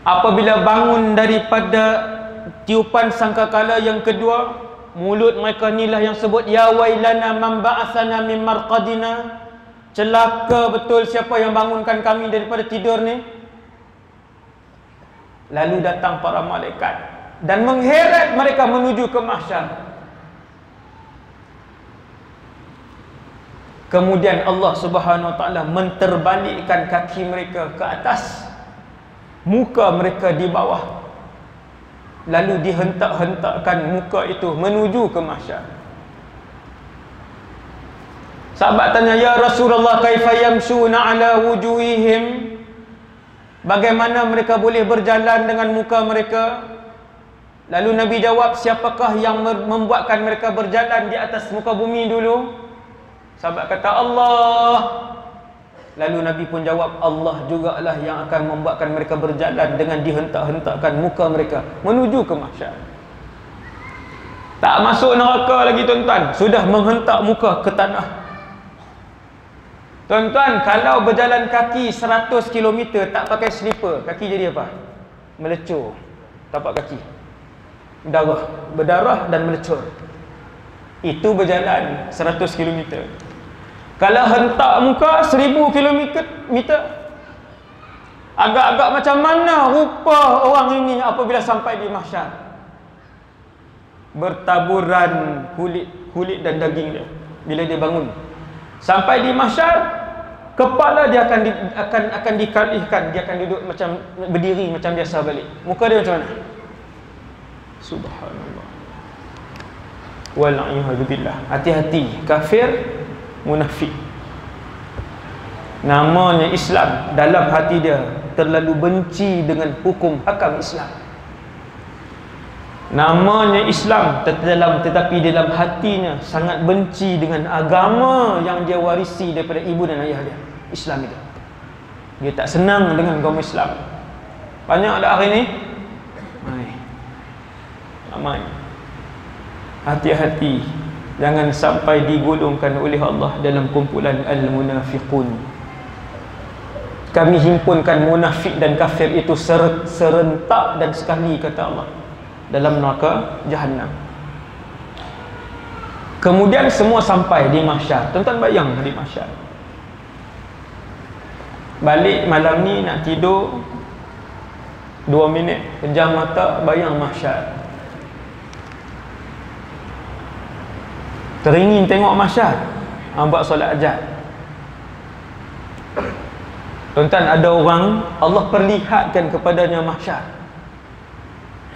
Speaker 2: apabila bangun daripada tiupan sangkakala yang kedua, mulut mereka inilah yang sebut ya wailana man ba'athana min marqadina, celaka betul siapa yang bangunkan kami daripada tidur ni. Lalu datang para malaikat dan mengheret mereka menuju ke mahsyar. Kemudian Allah Subhanahu wa taala menterbalikkan kaki mereka ke atas, muka mereka di bawah. Lalu dihentak-hentakkan muka itu menuju ke mahsyar. Sahabat tanya, ya Rasulullah, kaifa yamshuna ala wujuhihim? Bagaimana mereka boleh berjalan dengan muka mereka? Lalu Nabi jawab, siapakah yang membuatkan mereka berjalan di atas muka bumi dulu? Sahabat kata, Allah. Lalu Nabi pun jawab, Allah jugalah yang akan membuatkan mereka berjalan dengan dihentak-hentakkan muka mereka menuju ke mahsyar. Tak masuk neraka lagi tuan-tuan, sudah menghentak muka ke tanah. Tuan-tuan, kalau berjalan kaki 100 km tak pakai slipper, kaki jadi apa? Melecur tapak kaki, berdarah dan melecur. Itu berjalan 100 km. Kalau hentak muka 1000 km, agak-agak macam mana rupa orang ini apabila sampai di mahsyar? Bertaburan kulit dan daging dia bila dia bangun. Sampai di mahsyar, kepala dia akan dikalihkan, dia akan duduk macam berdiri macam biasa balik. Muka dia macam mana? Subhanallah. Wal'iyadu billah. Hati-hati, kafir, munafik. Namanya Islam, dalam hati dia terlalu benci dengan hukum hakam Islam. Namanya Islam, tetapi dalam hatinya sangat benci dengan agama yang dia warisi daripada ibu dan ayah dia, Islam itu. Dia tak senang dengan kaum Islam. Banyak dah hari ni? Ramai. Hati-hati, jangan sampai digolongkan oleh Allah dalam kumpulan al-munafiqun. Kami himpunkan munafik dan kafir itu serentak dan sekali, kata Allah, dalam neraka Jahannam. Kemudian semua sampai di mahsyar. Tuan-tuan bayang di mahsyar. Balik malam ni nak tidur 2 minit, pejam mata, bayang mahsyar. Teringin tengok mahsyar, buat solat hajat. Tuan-tuan, ada orang Allah perlihatkan kepadanya mahsyar.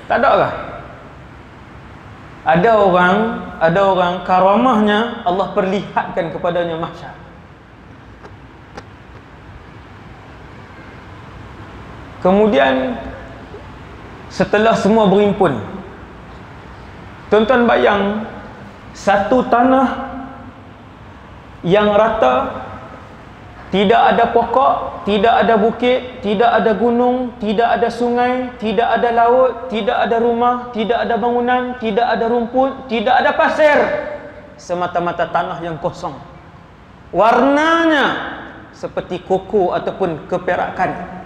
Speaker 2: Tak ada kah? Ada orang karamahnya Allah perlihatkan kepadanya mahsyar. Kemudian setelah semua berhimpun, tuan-tuan bayang satu tanah yang rata, tidak ada pokok, tidak ada bukit, tidak ada gunung, tidak ada sungai, tidak ada laut, tidak ada rumah, tidak ada bangunan, tidak ada rumput, tidak ada pasir. Semata-mata tanah yang kosong. Warnanya seperti koko ataupun keperakan.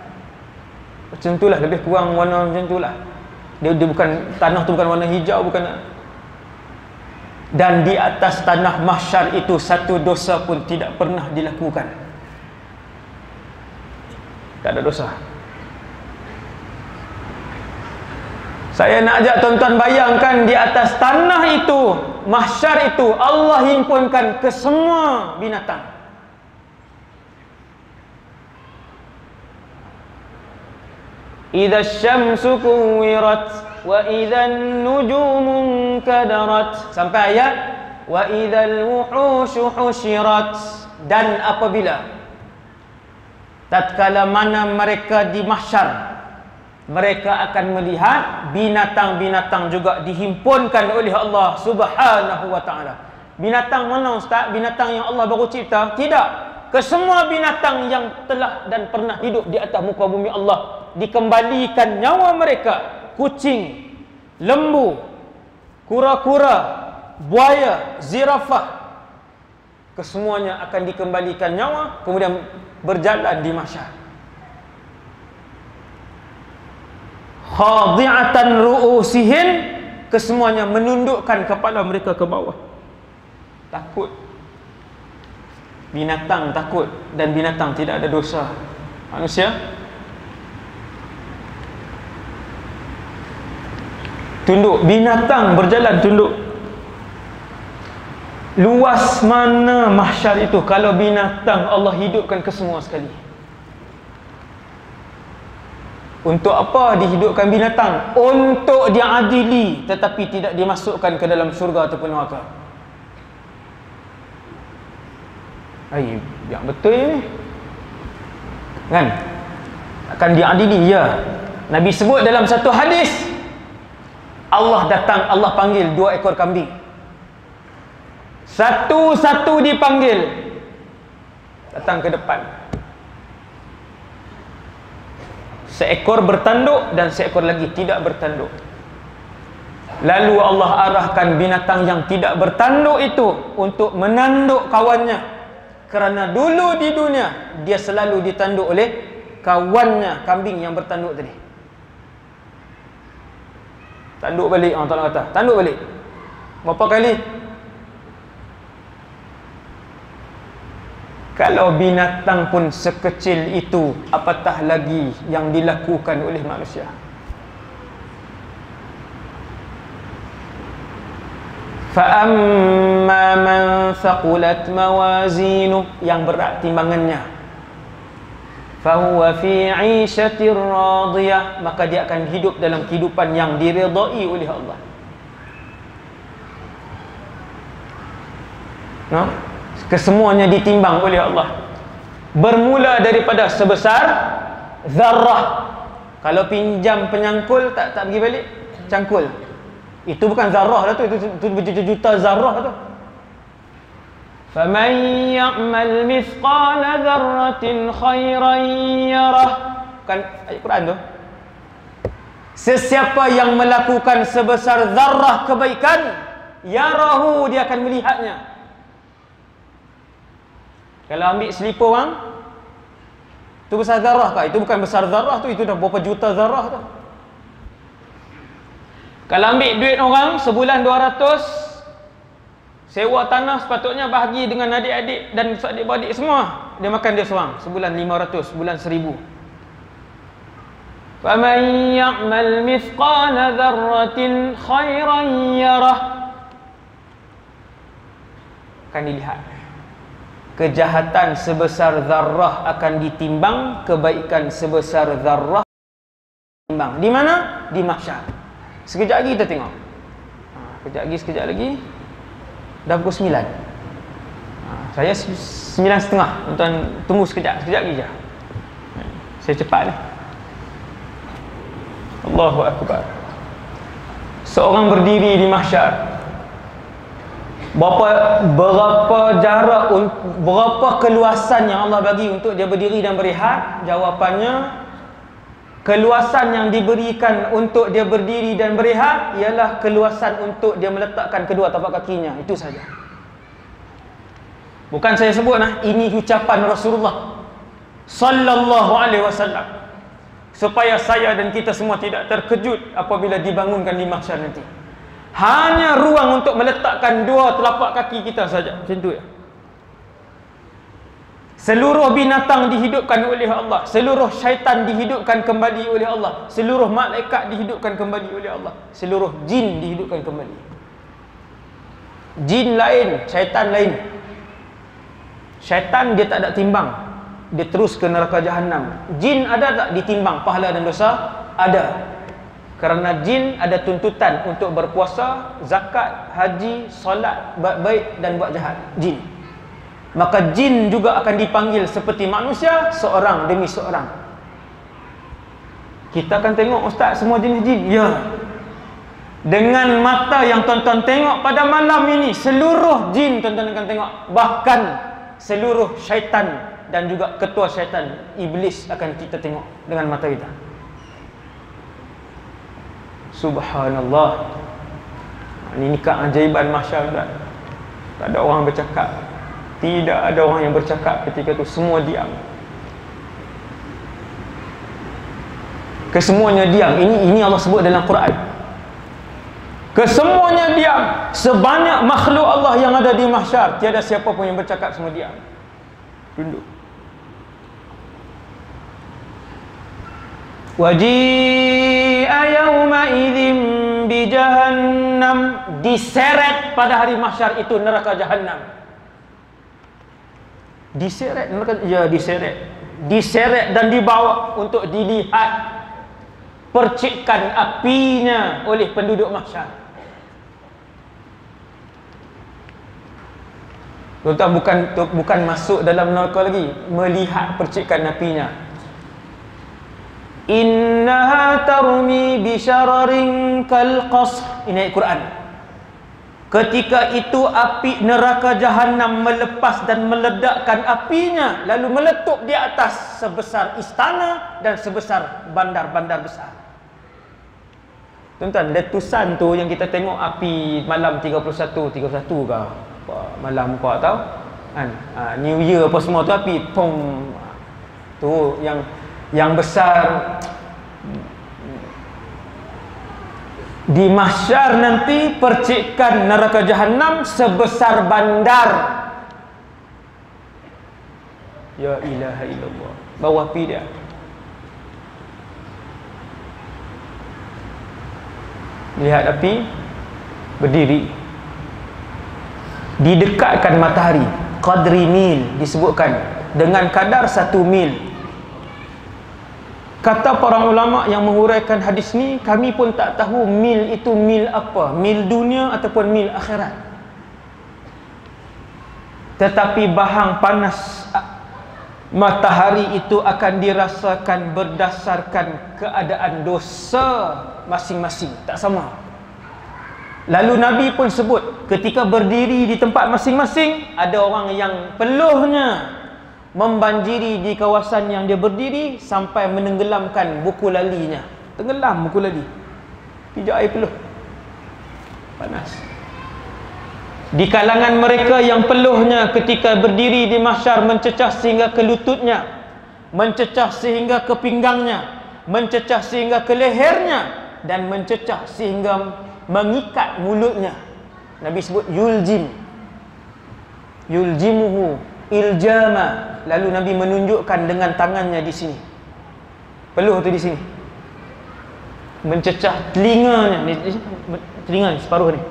Speaker 2: Macam itulah, lebih kurang warna macam itulah. Dia bukan, tanah tu bukan warna hijau, bukan. Dan di atas tanah mahsyar itu satu dosa pun tidak pernah dilakukan. Tak ada dosa. Saya nak ajak tuan-tuan bayangkan, di atas tanah itu, mahsyar itu, Allah himpunkan ke semua binatang. Idza syamsu kuwirat wa idzan nujumu kadarat, sampai ayat wa idzal wuhushu husyirat. Dan apabila, tatkala mana mereka di mahsyar, mereka akan melihat binatang-binatang juga dihimpunkan oleh Allah Subhanahu wa taala. Binatang mana ustaz? Binatang yang Allah baru cipta? Tidak. Kesemua binatang yang telah dan pernah hidup di atas muka bumi Allah dikembalikan nyawa mereka. Kucing, lembu, kura-kura, buaya, zirafah, kesemuanya akan dikembalikan nyawa, kemudian berjalan di mahsyar. Khadi'atan ru'usihin kesemuanya menundukkan kepala mereka ke bawah. Takut. Binatang takut, dan binatang tidak ada dosa. Manusia tunduk, binatang berjalan tunduk. Luas mana mahsyar itu kalau binatang Allah hidupkan kesemua sekali. Untuk apa dihidupkan binatang? Untuk diadili, tetapi tidak dimasukkan ke dalam syurga ataupun neraka. Yang betul ni kan? Akan diadili, ya. Nabi sebut dalam satu hadis, Allah datang, Allah panggil 2 ekor kambing. Satu-satu dipanggil, datang ke depan. Seekor bertanduk dan seekor lagi tidak bertanduk. Lalu Allah arahkan binatang yang tidak bertanduk itu untuk menanduk kawannya. Kerana dulu di dunia dia selalu ditanduk oleh kawannya, kambing yang bertanduk tadi. Tanduk balik, Allah Ta'ala kata, tanduk balik. Berapa kali? Kalau binatang pun sekecil itu, apatah lagi yang dilakukan oleh manusia. فَأَمَّا مَنْ ثَقُلَتْ مَوَازِينُهُ, yang berat timbangannya, فَهُوَ فِي عِيشَةٍ رَاضِيَةٍ, maka dia akan hidup dalam kehidupan yang diridai oleh Allah. Kesemuanya ditimbang oleh Allah. Bermula daripada sebesar zarrah. Kalau pinjam penyangkul tak pergi balik, cangkul. Itu bukan zarrah dah tu, itu berjuta-juta zarrah tu. فَمَنْ يَعْمَلْ مِثْقَالَ ذَرَّةٍ خَيْرًا يَرَهُ, kan ayat Quran tu. Sesiapa yang melakukan sebesar zarrah kebaikan, yarahu, dia akan melihatnya. Kalau ambil selipar orang, tu besar zarrah kah? Itu bukan besar zarrah tu, itu dah berapa juta zarrah tu. Kalau ambil duit orang sebulan 200, sewa tanah sepatutnya bahagi dengan adik-adik dan adik-beradik semua, dia makan dia seorang, sebulan 500, sebulan 1000. فَمَنْ يَعْمَلْ مِثْقَالَ ذَرَّةٍ خَيْرًا يَرَهُ, akan dilihat. Kejahatan sebesar zarrah akan ditimbang, kebaikan sebesar zarrah ditimbang. Di mana? Di mahsyar. Sekejap lagi kita tengok. Sekejap lagi. Dah pukul 9. Saya 9.30. Tuan tunggu sekejap lagi je. Saya cepat ni. Allahu Akbar. Seorang berdiri di mahsyar. Berapa jarak, berapa keluasan yang Allah bagi untuk dia berdiri dan berehat? Jawapannya, keluasan yang diberikan untuk dia berdiri dan berehat ialah keluasan untuk dia meletakkan kedua tapak kakinya. Itu saja. Bukan saya sebut ini ucapan Rasulullah sallallahu alaihi wasallam, supaya saya dan kita semua tidak terkejut apabila dibangunkan di mahsyar nanti. Hanya ruang untuk meletakkan dua telapak kaki kita saja. Macam tu ya. Seluruh binatang dihidupkan oleh Allah, seluruh syaitan dihidupkan kembali oleh Allah, seluruh malaikat dihidupkan kembali oleh Allah, seluruh jin dihidupkan kembali. Jin lain, syaitan lain. Syaitan dia tak ada timbang, dia terus ke neraka jahanam. Jin ada tak ditimbang pahala dan dosa? Ada. Kerana jin ada tuntutan untuk berpuasa, zakat, haji, solat, buat baik dan buat jahat. Jin. Maka jin juga akan dipanggil seperti manusia, seorang demi seorang. Kita akan tengok, ustaz, semua jenis jin. Ya. Dengan mata yang tuan-tuan tengok pada malam ini, seluruh jin tuan-tuan akan tengok. Bahkan seluruh syaitan dan juga ketua syaitan, iblis, akan kita tengok dengan mata kita. Subhanallah. Ini keajaiban mahsyar. Tak ada orang bercakap. Tidak ada orang yang bercakap ketika itu, semua diam. Kesemuanya diam. Ini Allah sebut dalam Quran. Kesemuanya diam. Sebanyak makhluk Allah yang ada di mahsyar, tiada siapa pun yang bercakap, semua diam. Tunduk. Waji'a yawma idzin bi jahannam, diseret pada hari mahsyar itu neraka jahannam. Diseret neraka, ya diseret. Diseret dan dibawa untuk dilihat percikan apinya oleh penduduk mahsyar. Tuan-tuan, bukan masuk dalam neraka lagi, melihat percikan apinya. Innaha tarmi bisyararin kal qasr. Ini ayat Quran. Ketika itu api neraka jahanam melepas dan meledakkan apinya, lalu meletup di atas sebesar istana dan sebesar bandar-bandar besar. Tuan-tuan, letusan tu yang kita tengok api malam 31 ke malam kau tahu kan, New Year apa semua tu api pom tu yang besar. Di mahsyar nanti percikan neraka jahanam sebesar bandar. Ya ilaha illallah. Bawah api dia. Lihat api berdiri, didekatkan matahari, qadri mil disebutkan, dengan kadar 1 mil. Kata para ulama yang menguraikan hadis ni, kami pun tak tahu mil itu mil apa, mil dunia ataupun mil akhirat. Tetapi bahang panas matahari itu akan dirasakan berdasarkan keadaan dosa masing-masing, tak sama. Lalu Nabi pun sebut, ketika berdiri di tempat masing-masing, ada orang yang peluhnya membanjiri di kawasan yang dia berdiri sampai menenggelamkan buku lalinya. Tenggelam buku lali, tidak air peluh, panas. Di kalangan mereka yang peluhnya ketika berdiri di mahsyar mencecah sehingga ke lututnya, mencecah sehingga ke pinggangnya, mencecah sehingga ke lehernya, dan mencecah sehingga mengikat mulutnya. Nabi sebut yuljimuhu iljama. Lalu Nabi menunjukkan dengan tangannya di sini, peluh tu di sini, mencecah telinganya, telinga ni separuh ni.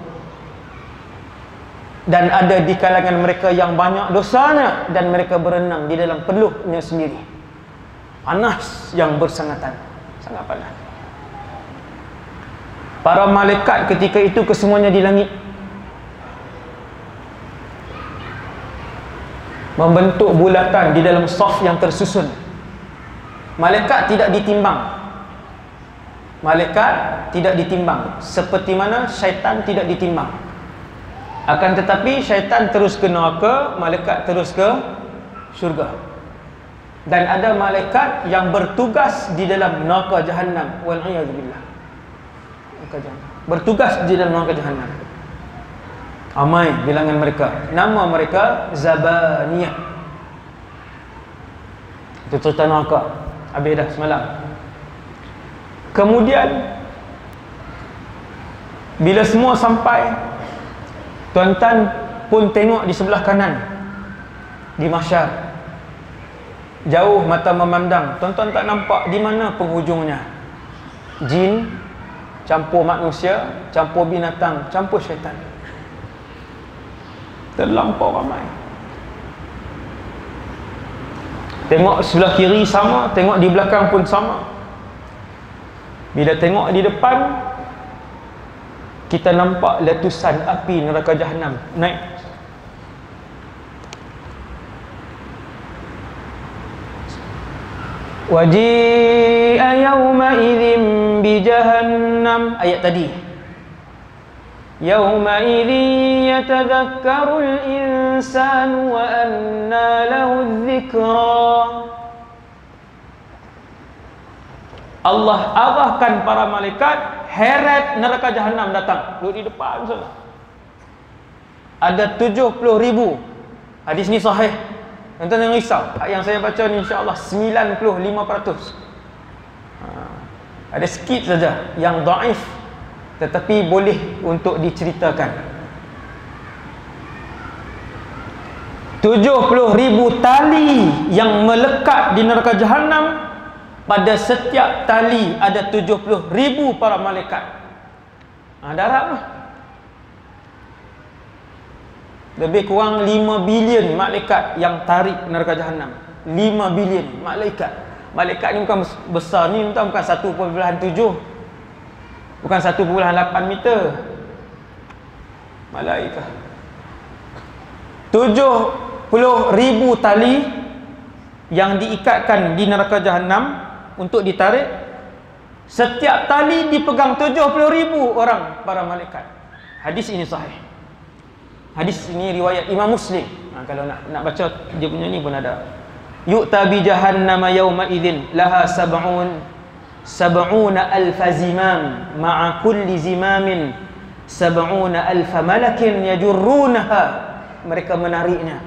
Speaker 2: Dan ada di kalangan mereka yang banyak dosanya dan mereka berenang di dalam peluhnya sendiri. Panas yang bersangatan, sangat panas. Para malaikat ketika itu kesemuanya di langit membentuk bulatan di dalam saf yang tersusun. Malaikat tidak ditimbang. Malaikat tidak ditimbang, seperti mana syaitan tidak ditimbang. Akan tetapi syaitan terus ke neraka, malaikat terus ke syurga. Dan ada malaikat yang bertugas di dalam neraka jahannam, wal a'yadzubillah. Bertugas di dalam neraka jahannam. Ramai bilangan mereka. Nama mereka Zabaniyah. Itu cerita neraka. Habis dah semalam. Kemudian bila semua sampai, tuan-tuan pun tengok di sebelah kanan di mahsyar. Jauh mata memandang, tuan-tuan tak nampak di mana penghujungnya. Jin campur manusia, campur binatang, campur syaitan. Terlampau ramai. Tengok sebelah kiri sama, tengok di belakang pun sama. Bila tengok di depan, kita nampak letusan api neraka jahanam naik. Waji'a yawma idzin bi jahannam, ayat tadi. Yawma idzin yatadhakkarul insanu wa anna lahu dzikra. Allah arahkan para malaikat, heret neraka jahanam datang, duduk di depan sana. Ada 70,000. Hadis ni sahih. Tuan-tuan jangan risau. Yang saya baca ni insya-Allah 95%. Ada sikit saja yang dhaif. tetapi boleh untuk diceritakan. 70,000 tali yang melekat di neraka Jahanam. Pada setiap tali ada 70,000 para malaikat. Darab lah. Lebih kurang 5 bilion malaikat yang tarik neraka Jahanam. 5 bilion malaikat. Malaikat ni bukan besar ni, bukan 1.7, bukan 1.8 meter. Malaikat 70,000 tali yang diikatkan di neraka Jahanam untuk ditarik. Setiap tali dipegang 70,000 orang para malaikat. Hadis ini sahih. Hadis ini riwayat Imam Muslim. Kalau nak baca dia punya ni pun ada. Yu'ta bi jahannama yawma idzin laha sab'una alf zimam ma'a kulli zimamin 70 alf malakin yajurrunaha. Mereka menariknya.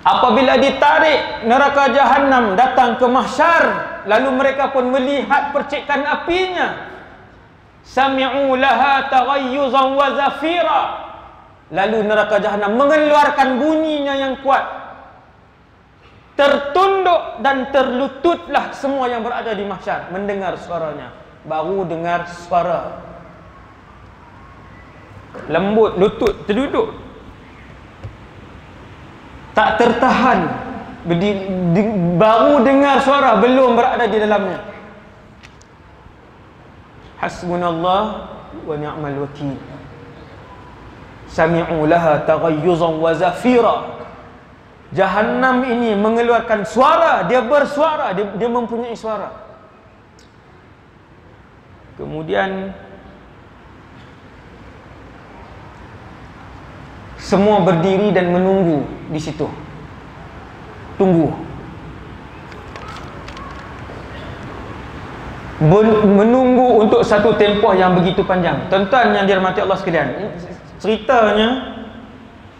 Speaker 2: Apabila ditarik neraka Jahanam datang ke mahsyar, lalu mereka pun melihat percikan apinya. Sami'u laha taghayyuzan wa zafira. Lalu neraka Jahanam mengeluarkan bunyinya yang kuat. Tertunduk dan terlututlah semua yang berada di mahsyar mendengar suaranya. Baru dengar suara. Lembut, lutut terduduk. Tak tertahan, baru dengar suara, belum berada di dalamnya. Hasbunallah wa ni'mal wakil. Sami'u laha taghayyuzan wa zafira. Jahannam ini mengeluarkan suara, dia bersuara, dia mempunyai suara. Kemudian semua berdiri dan menunggu di situ. Tunggu. Menunggu untuk satu tempoh yang begitu panjang. Tuan-tuan yang dirahmati Allah sekalian, ceritanya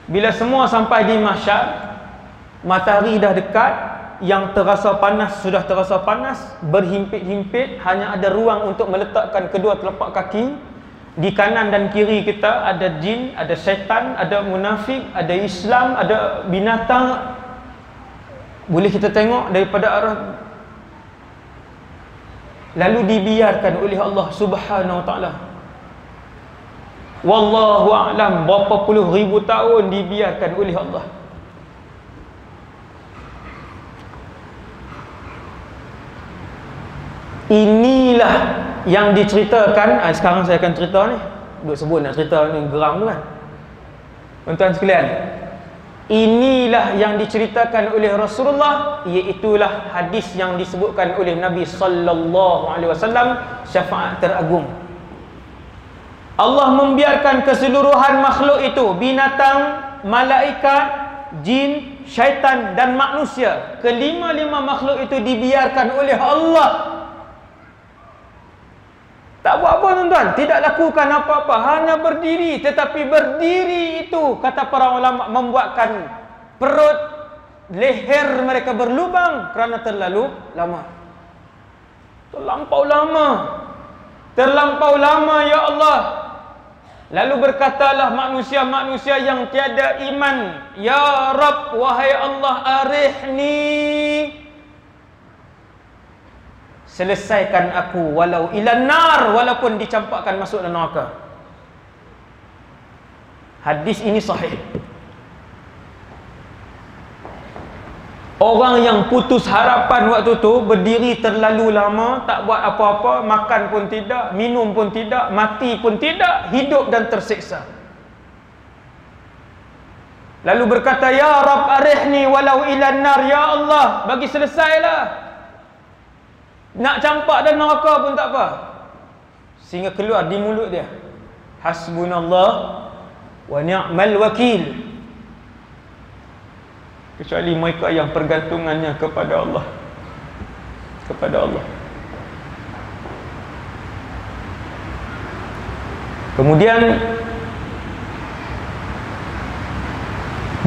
Speaker 2: bila semua sampai di mahsyar, matahari dah dekat, yang terasa panas sudah terasa panas, berhimpit-himpit, hanya ada ruang untuk meletakkan kedua telapak kaki. Di kanan dan kiri kita ada jin, ada syaitan, ada munafik, ada Islam, ada binatang. Boleh kita tengok daripada arah. Lalu dibiarkan oleh Allah Subhanahu wa taala. Wallahu a'lam, berapa puluh ribu tahun dibiarkan oleh Allah. Inilah yang diceritakan. Sekarang saya akan cerita ni. Duk sebut nak cerita ni geram tu kan. Tuan-tuan sekalian, inilah yang diceritakan oleh Rasulullah, iaitulah hadis yang disebutkan oleh Nabi sallallahu alaihi wasallam, syafaat teragung. Allah membiarkan keseluruhan makhluk itu, binatang, malaikat, jin, syaitan dan manusia, kelima-lima makhluk itu dibiarkan oleh Allah. Tak buat apa tuan-tuan, tidak lakukan apa-apa, hanya berdiri. Tetapi berdiri itu, kata para ulama, membuatkan perut, leher mereka berlubang kerana terlalu lama. Terlampau lama. Terlampau lama ya Allah. Lalu berkatalah manusia-manusia yang tiada iman, ya Rabb, wahai Allah, arihni, selesaikan aku walau ilan nar, walaupun dicampakkan masuk dalam neraka. Hadis ini sahih. Orang yang putus harapan waktu tu, berdiri terlalu lama, tak buat apa-apa, makan pun tidak, minum pun tidak, mati pun tidak, hidup dan tersiksa. Lalu berkata, ya Rabb arihni walau ilan nar, ya Allah, bagi selesailah. Nak campak dan neraka pun tak apa, sehingga keluar di mulut dia, hasbunallah wa ni'mal wakil. Kecuali mereka yang pergantungannya kepada Allah. Kepada Allah. Kemudian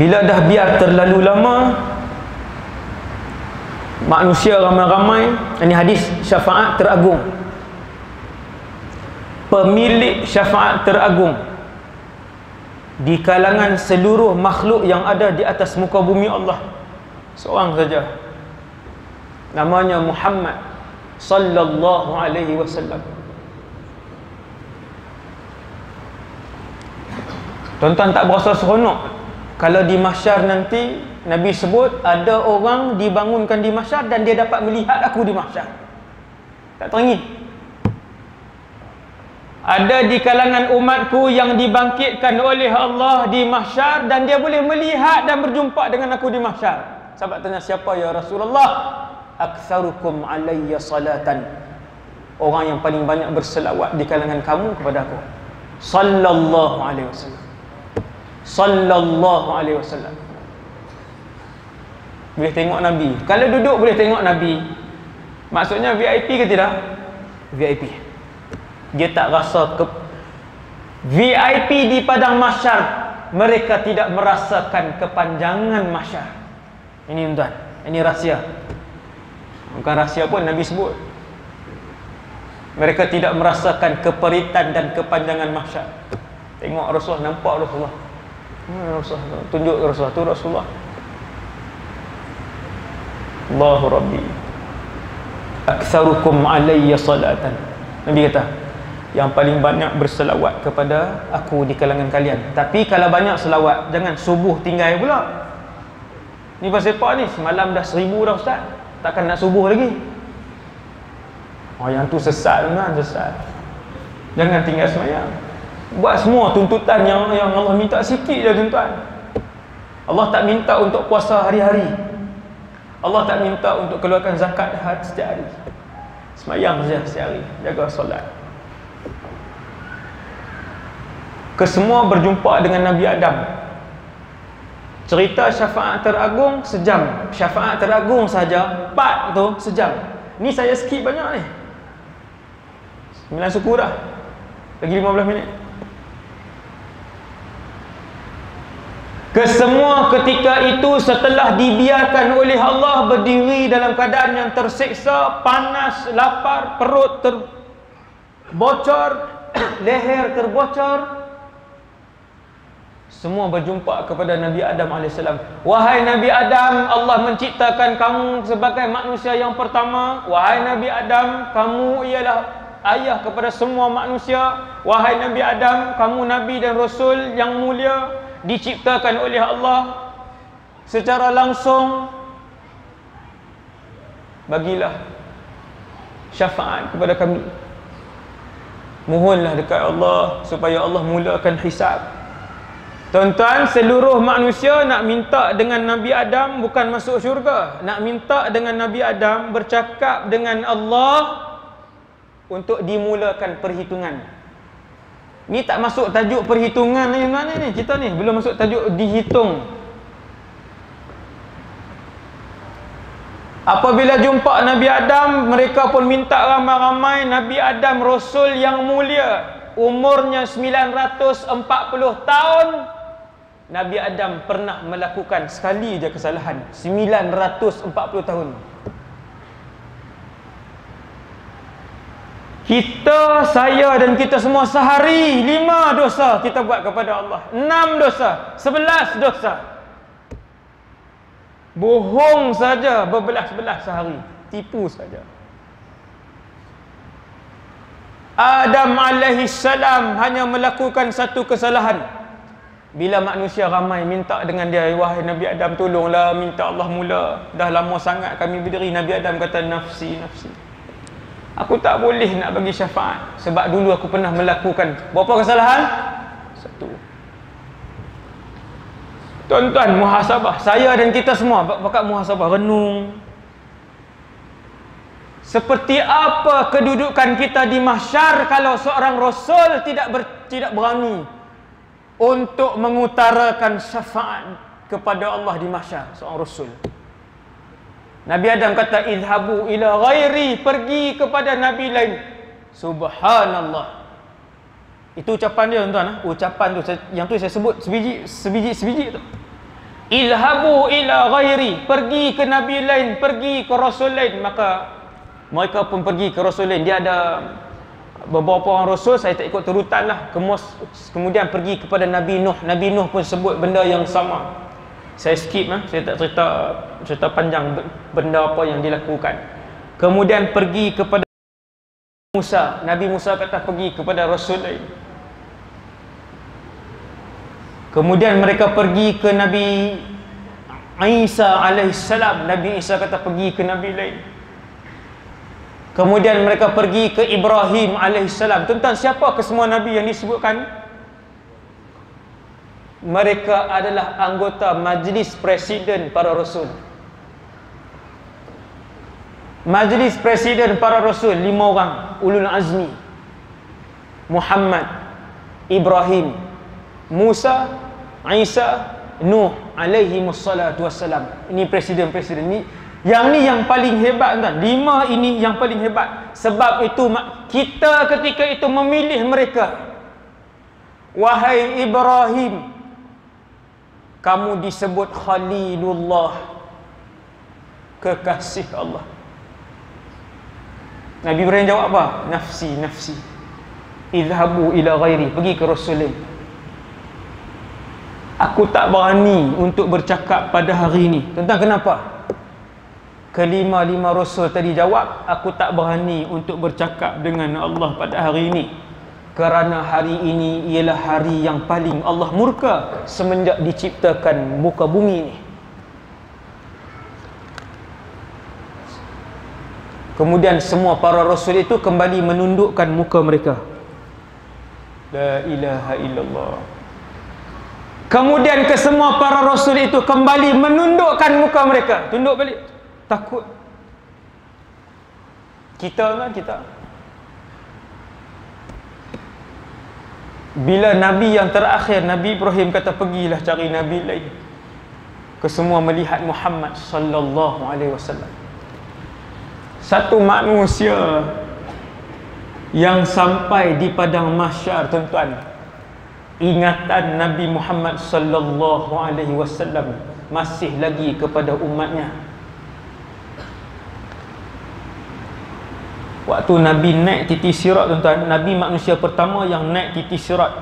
Speaker 2: bila dah biar terlalu lama, manusia ramai-ramai, ini hadis syafaat teragung, pemilik syafaat teragung di kalangan seluruh makhluk yang ada di atas muka bumi Allah. Seorang saja, namanya Muhammad sallallahu alaihi wasallam. Tuan-tuan tak berasa seronok kalau di mahsyar nanti Nabi sebut ada orang dibangunkan di mahsyar dan dia dapat melihat aku di mahsyar? Tak teringin? Ada di kalangan umatku yang dibangkitkan oleh Allah di mahsyar dan dia boleh melihat dan berjumpa dengan aku di mahsyar. Sahabat tanya, siapa ya Rasulullah? Aktsarukum alayya salatan. Orang yang paling banyak berselawat di kalangan kamu kepada aku. Sallallahu alaihi wasallam. Sallallahu alaihi wasallam. Boleh tengok Nabi. Kalau duduk boleh tengok Nabi. Maksudnya VIP ke tidak? VIP. Dia tak rasa VIP di padang mahsyar, mereka tidak merasakan kepanjangan mahsyar. Ini tuan, ini rahsia. Bukan rahsia pun, Nabi sebut. Mereka tidak merasakan keperitan dan kepanjangan mahsyar. Tengok Rasulullah, nampak Rasulullah. Rasulullah tunjuk Rasulullah, tu Rasulullah. Allahu Rabbi aktsarukum alayya salatan. Nabi kata, yang paling banyak berselawat kepada aku di kalangan kalian. Tapi kalau banyak selawat, jangan subuh tinggal pula. Ni pasal apa ni? Semalam dah 1000 dah Ustaz, takkan nak subuh lagi. Oh, yang tu sesat kan, sesat. Jangan tinggal semayang. Buat semua tuntutan yang Allah minta sikit je tuan-tuan. Allah tak minta untuk puasa hari-hari. Allah tak minta untuk keluarkan zakat setiap hari. Semayang saja setiap hari, jaga solat. Kesemua berjumpa dengan Nabi Adam. Cerita syafaat teragung sejam. Syafaat teragung saja part tu sejam. Ni saya skip banyak ni. 9 suku dah. Lagi 15 minit. Kesemua ketika itu setelah dibiarkan oleh Allah berdiri dalam keadaan yang tersiksa, panas, lapar, perut terbocor, leher terbocor, semua berjumpa kepada Nabi Adam AS. Wahai Nabi Adam, Allah menciptakan kamu sebagai manusia yang pertama. Wahai Nabi Adam, kamu ialah ayah kepada semua manusia. Wahai Nabi Adam, kamu Nabi dan Rasul yang mulia, diciptakan oleh Allah secara langsung. Bagilah syafaat kepada kami. Mohonlah dekat Allah supaya Allah mulakan hisab. Tuan-tuan, seluruh manusia nak minta dengan Nabi Adam bukan masuk syurga. Nak minta dengan Nabi Adam bercakap dengan Allah untuk dimulakan perhitungan. Ni tak masuk tajuk perhitungan ni, mana ni? Kita ni belum masuk tajuk dihitung. Apabila jumpa Nabi Adam, mereka pun minta ramai-ramai. Nabi Adam Rasul yang mulia, umurnya 940 tahun. Nabi Adam pernah melakukan sekali je kesalahan. 940 tahun. Kita, saya dan kita semua sehari 5 dosa kita buat kepada Allah. 6 dosa, 11 dosa. Bohong saja berbelas-belas sehari. Tipu saja. Adam alaihi salam hanya melakukan satu kesalahan. Bila manusia ramai minta dengan dia, wahai Nabi Adam, tolonglah, minta Allah mula. Dah lama sangat kami berdiri. Nabi Adam kata, nafsi, nafsi. Aku tak boleh nak bagi syafaat sebab dulu aku pernah melakukan berapa kesalahan? 1. Tuan-tuan, muhasabah. Saya dan kita semua bakat muhasabah, renung. Seperti apa kedudukan kita di mahsyar kalau seorang rasul tidak berani untuk mengutarakan syafaat kepada Allah di mahsyar, seorang rasul. Nabi Adam kata, idhabu ila ghairi, pergi kepada Nabi lain. Subhanallah. Itu ucapan dia tuan-tuan. Ucapan tu, yang tu saya sebut sebiji tu. Idhabu ila ghairi, pergi ke Nabi lain, pergi ke Rasul lain. Maka mereka pun pergi ke Rasul lain. Dia ada beberapa orang rasul saya tak ikut turutan lah. Kemudian pergi kepada Nabi Nuh. Nabi Nuh pun sebut benda yang sama. Saya skip saya tak cerita panjang benda apa yang dilakukan. Kemudian pergi kepada Musa. Nabi Musa kata pergi kepada rasul lain. Kemudian mereka pergi ke Nabi Isa alaihissalam. Nabi Isa kata pergi ke nabi lain. Kemudian mereka pergi ke Ibrahim alaihissalam. Tentang siapa kesemua nabi yang disebutkan? Mereka adalah anggota majlis presiden para rasul. Majlis presiden para rasul 5 orang, ulul azmi. Muhammad, Ibrahim, Musa, Isa, Nuh alaihi wassalatu wassalam. Ini presiden-presiden ni. Yang ni yang paling hebat tuan. 5 ini yang paling hebat. Sebab itu kita ketika itu memilih mereka. Wahai Ibrahim, kamu disebut Khalilullah, kekasih Allah. Nabi Ibrahim jawab apa? Nafsi, nafsi. Idhabu ila ghairi. Pergi ke Rasul lain. Aku tak berani untuk bercakap pada hari ini. Tentang kenapa? Kelima-lima Rasul tadi jawab, aku tak berani untuk bercakap dengan Allah pada hari ini. Kerana hari ini ialah hari yang paling Allah murka semenjak diciptakan muka bumi ini. Kemudian semua para Rasul itu kembali menundukkan muka mereka. La ilaha illallah. Kemudian kesemua para Rasul itu kembali menundukkan muka mereka. Tunduk balik. Takut. Kita. Bila Nabi yang terakhir, Nabi Ibrahim kata pergilah cari Nabi lain. Kesemua melihat Muhammad sallallahu alaihi wasallam. Satu manusia yang sampai di padang mahsyar tuan-tuan. Ingatan Nabi Muhammad sallallahu alaihi wasallam masih lagi kepada umatnya. Waktu Nabi naik titi sirat tuan-tuan, Nabi manusia pertama yang naik titi sirat,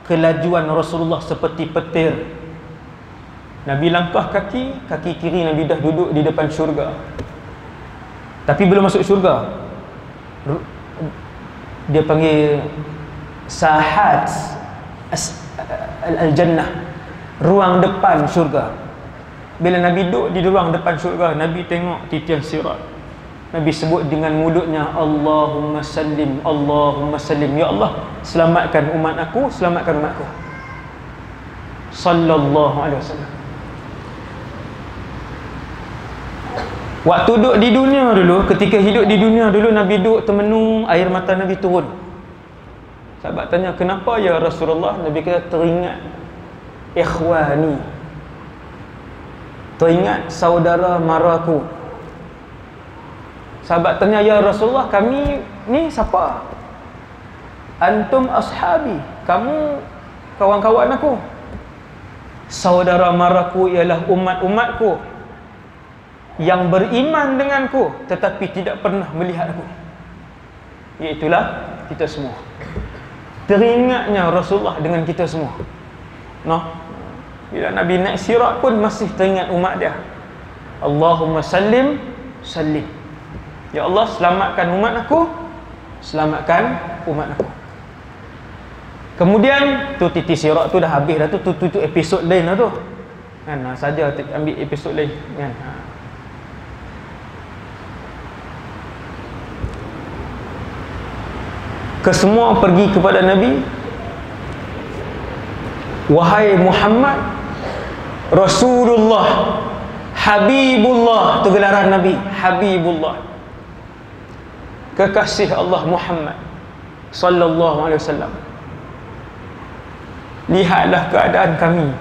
Speaker 2: kelajuan Rasulullah seperti petir. Nabi langkah kaki kiri Nabi dah duduk di depan syurga. Tapi belum masuk syurga. Dia panggil sahat al-jannah, ruang depan syurga. Bila Nabi duduk di ruang depan syurga, Nabi tengok titian sirat. Nabi sebut dengan mulutnya, Allahumma sallim, Allahumma sallim. Ya Allah, selamatkan umat aku, selamatkan umatku. Sallallahu alaihi wasallam. Waktu duduk di dunia dulu, ketika hidup di dunia dulu, Nabi duduk termenung, air mata Nabi turun. Sahabat tanya, kenapa ya Rasulullah? Nabi kata, teringat ikhwani, teringat saudara maraku. Sahabat tanya, ya Rasulullah, kami ni siapa? Antum ashabi, kamu kawan-kawan aku. Saudara maraku ialah umat-umatku yang beriman denganku tetapi tidak pernah melihat aku. Iaitulah kita semua. Teringatnya Rasulullah dengan kita semua. Bila Nabi naik sirat pun masih teringat umat dia. Allahumma sallim, sallim. Ya Allah, selamatkan umat aku, selamatkan umat aku. Kemudian tu titi sirat tu dah habis dah tu episod lain dah tu. Kan saja ambil episod lain kan. Kesemua pergi kepada Nabi. Wahai Muhammad, Rasulullah, Habibullah, tu gelaran Nabi, Habibullah, kekasih Allah Muhammad sallallahu alaihi wasallam. Lihatlah keadaan kami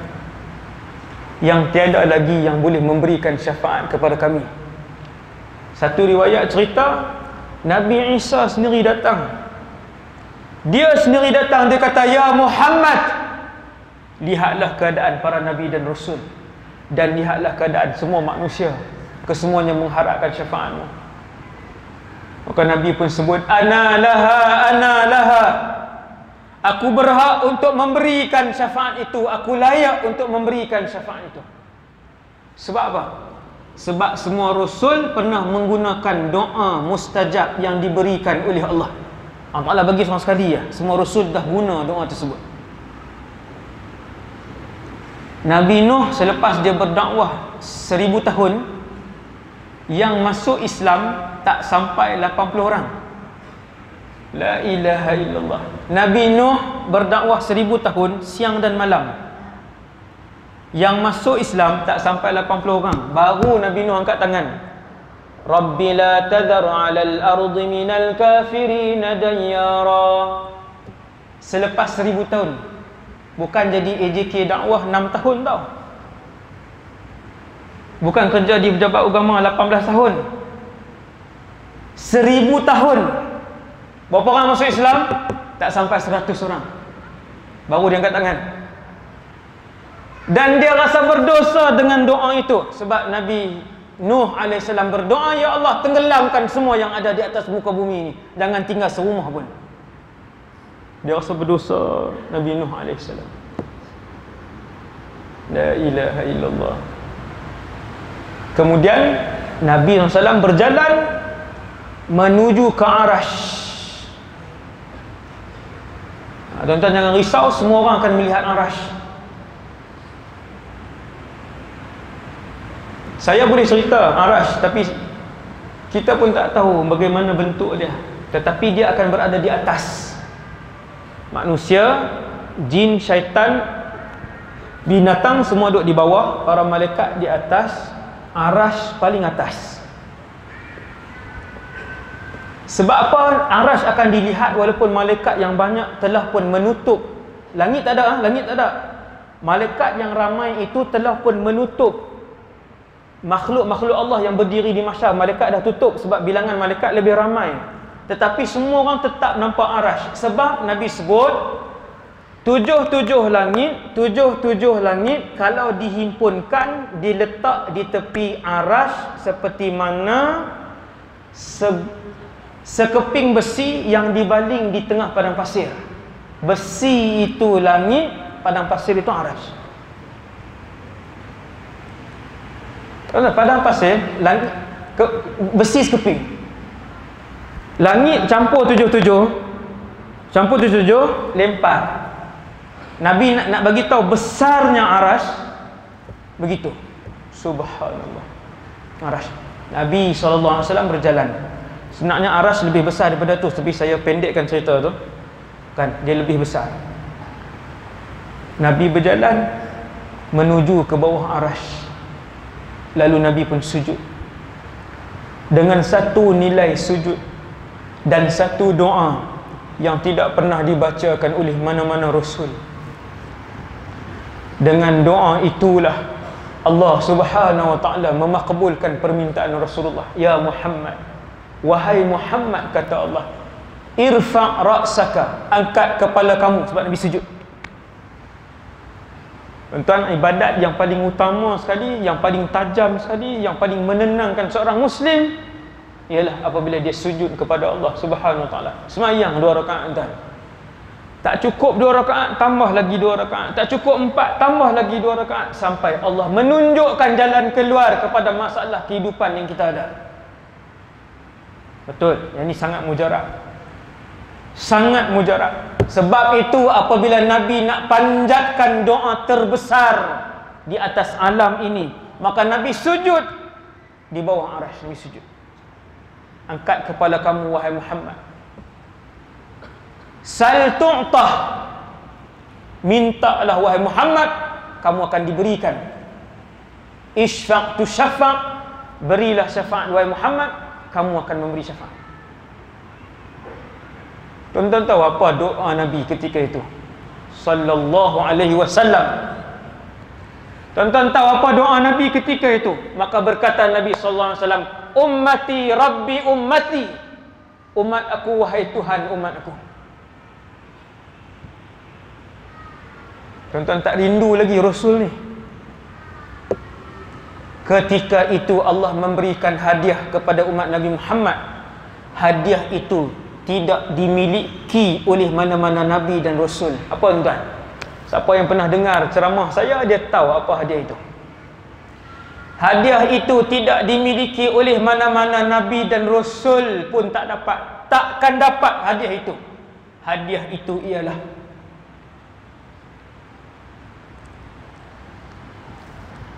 Speaker 2: yang tiada lagi yang boleh memberikan syafaat kepada kami. Satu riwayat cerita, Nabi Isa sendiri datang. Dia sendiri datang, dia kata, ya Muhammad, lihatlah keadaan para nabi dan rasul, dan lihatlah keadaan semua manusia, kesemuanya mengharapkan syafaatmu. Maka Nabi pun sebut, ana laha, aku berhak untuk memberikan syafaat itu, aku layak untuk memberikan syafaat itu. Sebab apa? Sebab semua Rasul pernah menggunakan doa mustajab yang diberikan oleh Allah. Allah Ta'ala bagi seorang sekali ya, semua Rasul dah guna doa tersebut. Nabi Nuh selepas dia berdakwah 1000 tahun, yang masuk Islam tak sampai 80 orang. La ilaha illallah. Nabi Nuh berdakwah 1000 tahun, siang dan malam. Yang masuk Islam tak sampai 80 orang. Baru Nabi Nuh angkat tangan. Rabbi la tadhar 'alal ardi minal kafirin dayyara. Selepas 1000 tahun. Bukan jadi AJK dakwah 6 tahun tau. Bukan kerja di pejabat agama 18 tahun. 1000 tahun. Berapa orang masuk Islam? Tak sampai 100 orang. Baru dia angkat tangan. Dan dia rasa berdosa dengan doa itu. Sebab Nabi Nuh AS berdoa, ya Allah, tenggelamkan semua yang ada di atas muka bumi ini, jangan tinggal serumah pun. Dia rasa berdosa, Nabi Nuh AS. La ilaha illallah. Kemudian Nabi SAW berjalan menuju ke Arash. Tuan-tuan jangan risau, semua orang akan melihat Arash. Saya boleh cerita Arash, tapi kita pun tak tahu bagaimana bentuk dia. Tetapi dia akan berada di atas. Manusia, jin, syaitan, binatang semua duduk di bawah, para malaikat di atas. Arash paling atas. Sebab apa Arash akan dilihat walaupun malaikat yang banyak telah pun menutup. Langit tak ada, langit tak ada. Malaikat yang ramai itu telah pun menutup makhluk-makhluk Allah yang berdiri di mahsyar. Malaikat dah tutup sebab bilangan malaikat lebih ramai. Tetapi semua orang tetap nampak Arash. Sebab Nabi sebut 77 langit kalau dihimpunkan, diletak di tepi Arash seperti mana sekeping besi yang dibaling di tengah padang pasir. Besi itu langit, padang pasir itu Arash. Padang pasir, langit, besi sekeping. Langit campur 77, lempar. Nabi nak bagi tahu besarnya Arash. Begitu. Subhanallah. Arash. Nabi SAW berjalan. Sebenarnya Arash lebih besar daripada tu, tapi saya pendekkan cerita tu. Kan, dia lebih besar. Nabi berjalan menuju ke bawah Arash. Lalu Nabi pun sujud. Dengan satu nilai sujud dan satu doa yang tidak pernah dibacakan oleh mana-mana Rasul. Dengan doa itulah Allah Subhanahu wa ta'ala memakbulkan permintaan Rasulullah. Ya Muhammad, wahai Muhammad, kata Allah, irfa' ra'saka, angkat kepala kamu. Sebab Nabi sujud. Tuan-tuan, ibadat yang paling utama sekali, yang paling tajam sekali, yang paling menenangkan seorang Muslim ialah apabila dia sujud kepada Allah Subhanahu wa ta'ala. Semayang 2 rakaat, tuan. Tak cukup 2 rakaat, tambah lagi 2 rakaat. Tak cukup 4, tambah lagi 2 rakaat. Sampai Allah menunjukkan jalan keluar kepada masalah kehidupan yang kita ada. Betul, yang ini sangat mujarab. Sangat mujarab. Sebab itu apabila Nabi nak panjatkan doa terbesar di atas alam ini, maka Nabi sujud di bawah Arash. Nabi sujud. Angkat kepala kamu, wahai Muhammad. Sal tu'tah, mintalah wahai Muhammad, kamu akan diberikan. Ishfa' tu syafa', berilah syafaat wahai Muhammad, kamu akan memberi syafaat. Tuan-tuan tahu apa doa Nabi ketika itu? Sallallahu alaihi wasallam. Tuan-tuan tahu apa doa Nabi ketika itu? Maka berkata Nabi sallallahu alaihi wasallam, ummati rabbi ummati, umat aku wahai Tuhan umat aku. Tuan-tuan tak rindu lagi Rasul ni? Ketika itu Allah memberikan hadiah kepada umat Nabi Muhammad. hadiah itu tidak dimiliki oleh mana-mana nabi dan rasul. Apa tuan? Siapa yang pernah dengar ceramah saya, dia tahu apa hadiah itu. Hadiah itu tidak dimiliki oleh mana-mana nabi dan rasul pun takkan dapat hadiah itu. Hadiah itu ialah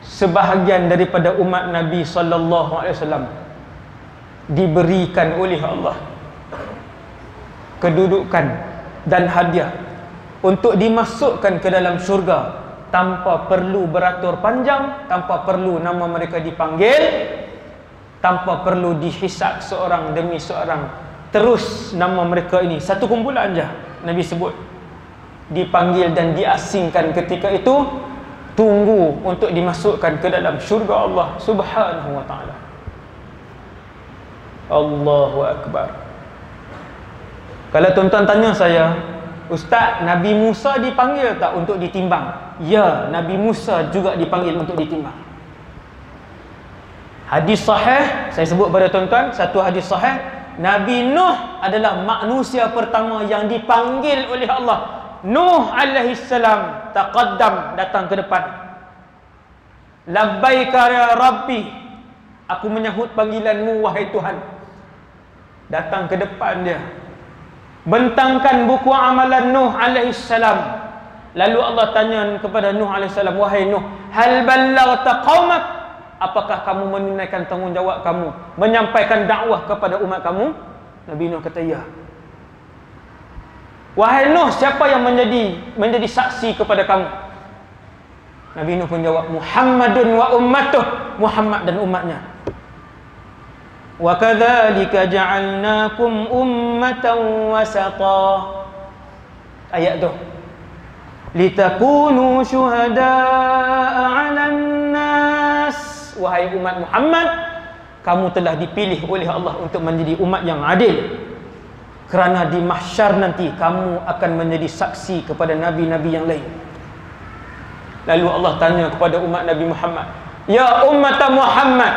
Speaker 2: sebahagian daripada umat Nabi sallallahu alaihi wasallam diberikan oleh Allah kedudukan dan hadiah untuk dimasukkan ke dalam syurga tanpa perlu beratur panjang, tanpa perlu nama mereka dipanggil, tanpa perlu dihisab seorang demi seorang. Terus nama mereka ini satu kumpulan saja Nabi sebut, dipanggil dan diasingkan ketika itu, tunggu untuk dimasukkan ke dalam syurga Allah Subhanahu wa taala. Allahu akbar. Kalau tuan-tuan tanya saya, Ustaz, Nabi Musa dipanggil tak untuk ditimbang? Ya, Nabi Musa juga dipanggil untuk ditimbang. Hadis sahih, saya sebut pada tuan-tuan, satu hadis sahih, Nabi Nuh adalah manusia pertama yang dipanggil oleh Allah. Nuh alaihi salam taqaddam, datang ke depan. Labbaika ya Rabbi, aku menyahut panggilanmu wahai Tuhan. Datang ke depan dia, bentangkan buku amalan Nuh alaihi salam. Lalu Allah tanya kepada Nuh alaihi salam, wahai Nuh, hal ballaghta qaumak, apakah kamu menunaikan tanggungjawab kamu menyampaikan dakwah kepada umat kamu? Nabi Nuh kata ya. Wahai Nuh, siapa yang menjadi saksi kepada kamu? Nabi Nuh pun jawab, Muhammadun wa ummatuh, Muhammad dan umatnya. Wa kadzalika ja'alnakum ummatan wasata. Ayat tu. Litakunu syuhada'a 'alan nas. Wahai umat Muhammad, kamu telah dipilih oleh Allah untuk menjadi umat yang adil. Kerana di mahsyar nanti kamu akan menjadi saksi kepada nabi-nabi yang lain. Lalu Allah tanya kepada umat Nabi Muhammad, ya umat Muhammad,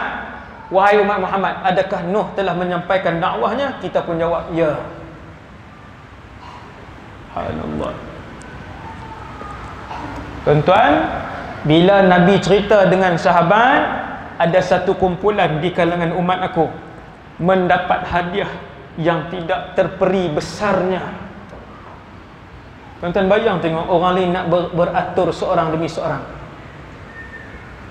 Speaker 2: wahai umat Muhammad, adakah Nuh telah menyampaikan dakwahnya? Kita pun jawab ya. Subhanallah. Tuan-tuan, bila Nabi cerita dengan sahabat, ada satu kumpulan di kalangan umat aku mendapat hadiah yang tidak terperi besarnya. Tuan-tuan bayang tengok orang lain nak beratur seorang demi seorang.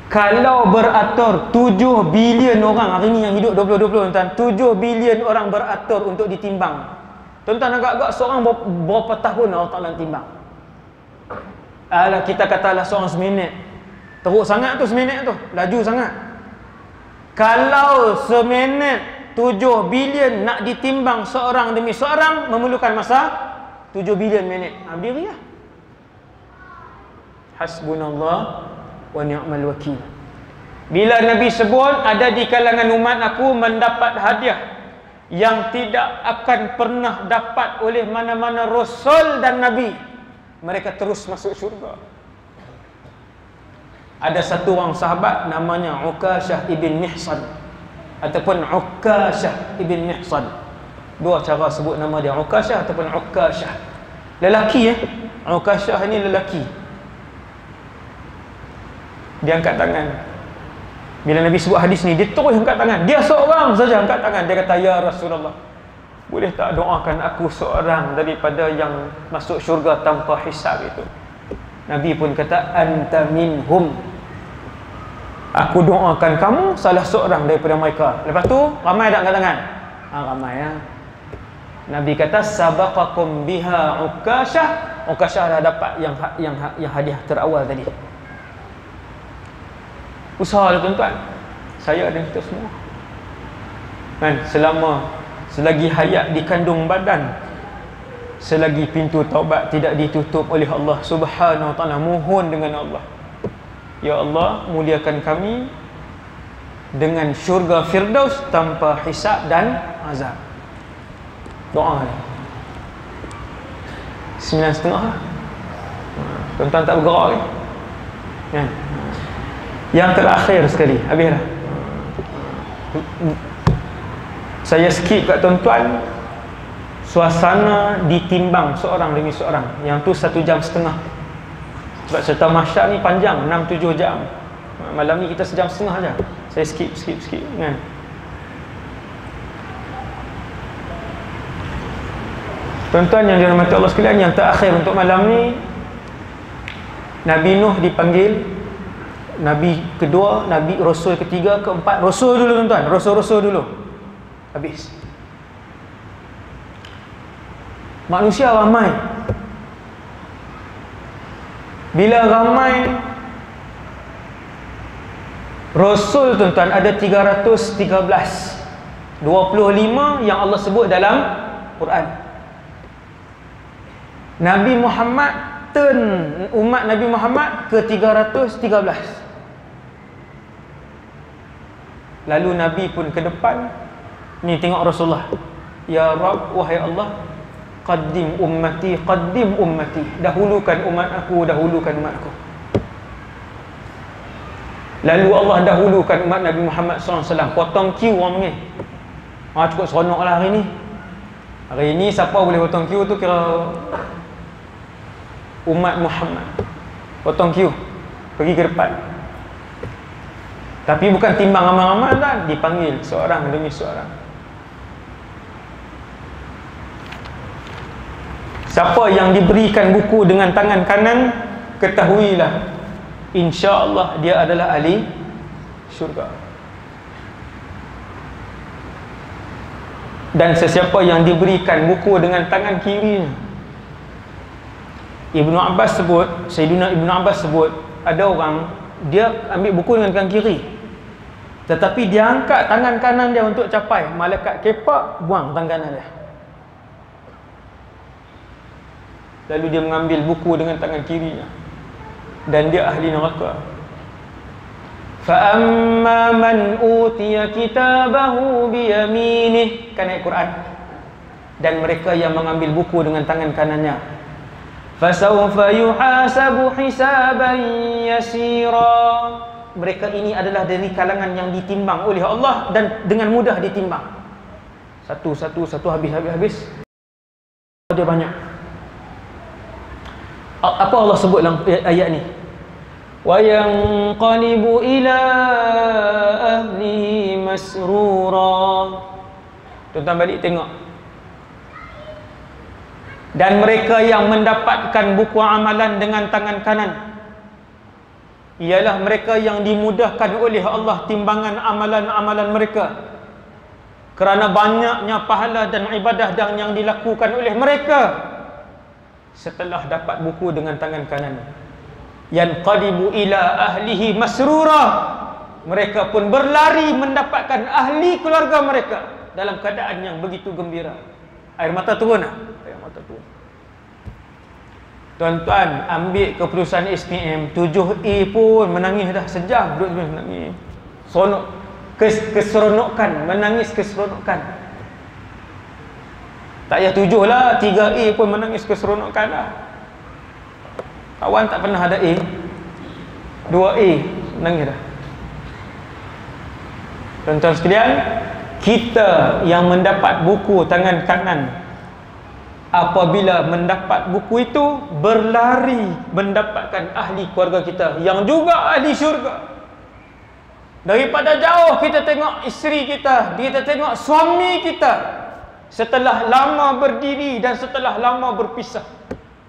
Speaker 2: Kalau beratur 7 bilion orang hari ni yang hidup 2020, tuan-tuan, 7 bilion orang beratur untuk ditimbang. Tuan-tuan, agak-agak seorang berapa tahun Allah Ta'ala timbang? Alah, kita katalah seorang seminit. Teruk sangat tu seminit tu, laju sangat. Kalau seminit 7 bilion nak ditimbang seorang demi seorang, memerlukan masa 7 bilion minit. Berdiri lah. Hasbunallah wa ni'mal wakil. Bila Nabi sebut ada di kalangan umat aku mendapat hadiah yang tidak akan pernah dapat oleh mana-mana rasul dan nabi, mereka terus masuk syurga. Ada satu orang sahabat namanya Uqashah ibn Mihsan ataupun Uqashah ibn Mihsan. Dua cara sebut nama dia, Uqashah ataupun Uqashah. Lelaki Uqashah ni lelaki. Dia angkat tangan. Bila Nabi sebut hadis ni, dia terus angkat tangan. Dia seorang saja angkat tangan. Dia kata, ya Rasulullah, boleh tak doakan aku seorang daripada yang masuk syurga tanpa hisab itu? Nabi pun kata, anta minhum. Aku doakan kamu salah seorang daripada mereka. Lepas tu, ramai tak angkat tangan? Ramai ya. Nabi kata, sabaqakum biha Uqashah. Uqashah dah dapat yang hadiah terawal tadi. Usahalah tuan-tuan, saya dan kita semua kan, selagi hayat di kandung badan, selagi pintu taubat tidak ditutup oleh Allah Subhanahu wa taala, mohon dengan Allah, ya Allah, muliakan kami dengan syurga Firdaus tanpa hisab dan azab. Doa ni 9.30 lah. Tuan-tuan tak bergerak ke? Kan? Yang terakhir sekali, habislah. Saya skip kat tuan-tuan suasana ditimbang seorang demi seorang. Yang tu 1.5 jam. Sebab serta masyarakat ni panjang, 6-7 jam. Malam ni kita 1.5 jam aja. Saya skip kan. Tuan-tuan yang dirahmati Allah sekalian, yang terakhir untuk malam ni, Nabi Nuh dipanggil Nabi kedua, Nabi Rasul ketiga, keempat. Rasul dulu tuan-tuan, Rasul dulu. Habis. Manusia ramai. Bila ramai, Rasul tuan-tuan ada 313. 25 yang Allah sebut dalam Quran. Nabi Muhammad umat Nabi Muhammad ke 313. Lalu Nabi pun ke depan. Ni tengok Rasulullah. Ya Rabb, wahai Allah, qaddim ummati, dahulukan umat aku, Lalu Allah dahulukan umat Nabi Muhammad SAW. Potong queue orang panggil. Cukup seronok lah hari ni. Hari ni siapa boleh potong queue tu kira umat Muhammad. Potong queue, pergi ke depan. Tapi bukan timbang ramai-ramai kan, dipanggil seorang demi seorang. Siapa yang diberikan buku dengan tangan kanan, ketahuilah insya-Allah dia adalah ahli syurga. Dan sesiapa yang diberikan buku dengan tangan kirinya, Ibnu Abbas sebut, Sayyidina Ibnu Abbas sebut, ada orang dia ambil buku dengan tangan kiri, tetapi dia angkat tangan kanan dia untuk capai, malaikat kepak buang tangan kanan dia. Lalu dia mengambil buku dengan tangan kirinya, dan dia ahli neraka. Fa amma man utiya kitabahu biyaminih, kan ayat Quran. Dan mereka yang mengambil buku dengan tangan kanannya, fasawfa yuhasabu hisaban yasira, mereka ini adalah dari kalangan yang ditimbang oleh Allah dan dengan mudah ditimbang. Satu habis. Dia banyak. Apa Allah sebut dalam ayat ni? Wa yanqalibu ila ahlihi masrura. Tuan-tuan balik tengok. Dan mereka yang mendapatkan buku amalan dengan tangan kanan ialah mereka yang dimudahkan oleh Allah timbangan amalan-amalan mereka, kerana banyaknya pahala dan ibadah yang dilakukan oleh mereka setelah dapat buku dengan tangan kanan. Yanqalibu ila ahlihi masrura, mereka pun berlari mendapatkan ahli keluarga mereka dalam keadaan yang begitu gembira. Air mata turun lah. Air mata turun. Tuan-tuan ambil keputusan SPM 7A pun menangis dah sejam, duduk menangis. Seronok, keseronokan, menangis keseronokan. Tak payah 7 lah, 3A pun menangis keseronokan lah. Kawan tak pernah ada A, 2A menangis dah. Tuan-tuan sekalian, kita yang mendapat buku tangan kanan, apabila mendapat buku itu, berlari mendapatkan ahli keluarga kita yang juga ahli syurga. Daripada jauh kita tengok isteri kita, kita tengok suami kita, setelah lama berdiri dan setelah lama berpisah,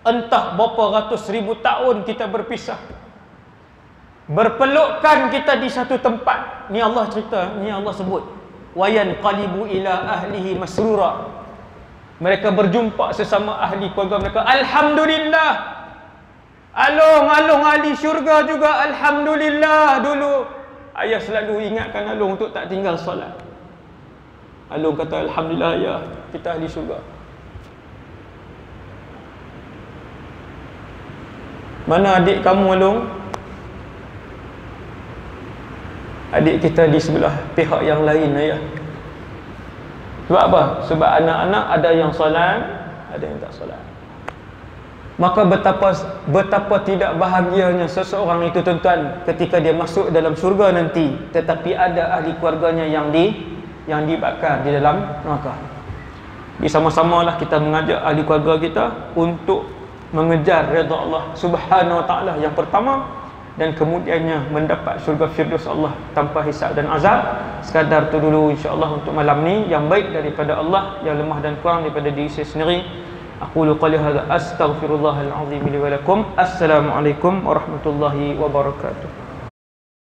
Speaker 2: entah berapa ratus ribu tahun kita berpisah, berpelukan kita di satu tempat. Ni Allah cerita, ni Allah sebut, wa yanqalibu ila ahlihi masrura, mereka berjumpa sesama ahli keluarga mereka. Alhamdulillah, alung-alung ahli syurga juga alhamdulillah. Dulu ayah selalu ingatkan alung untuk tak tinggal solat. Alung kata alhamdulillah ya, kita ahli syurga. Mana adik kamu alung? Adik kita di sebelah pihak yang lain ayah. Sebab apa? Sebab anak-anak ada yang solat, ada yang tak solat. Maka betapa tidak bahagianya seseorang itu tuan-tuan ketika dia masuk dalam syurga nanti, tetapi ada ahli keluarganya yang yang dibakar di dalam neraka. Jadi sama-samalah kita mengajak ahli keluarga kita untuk mengejar redha Allah Subhanahu Wa Taala yang pertama, dan kemudiannya mendapat syurga Firdaus Allah tanpa hisab dan azab. Sekadar tu dulu insya-Allah untuk malam ni. Yang baik daripada Allah, yang lemah dan kurang daripada diri saya sendiri. Aqulu qali hadza astaghfirullahal azim li wa lakum. Assalamualaikum warahmatullahi wabarakatuh.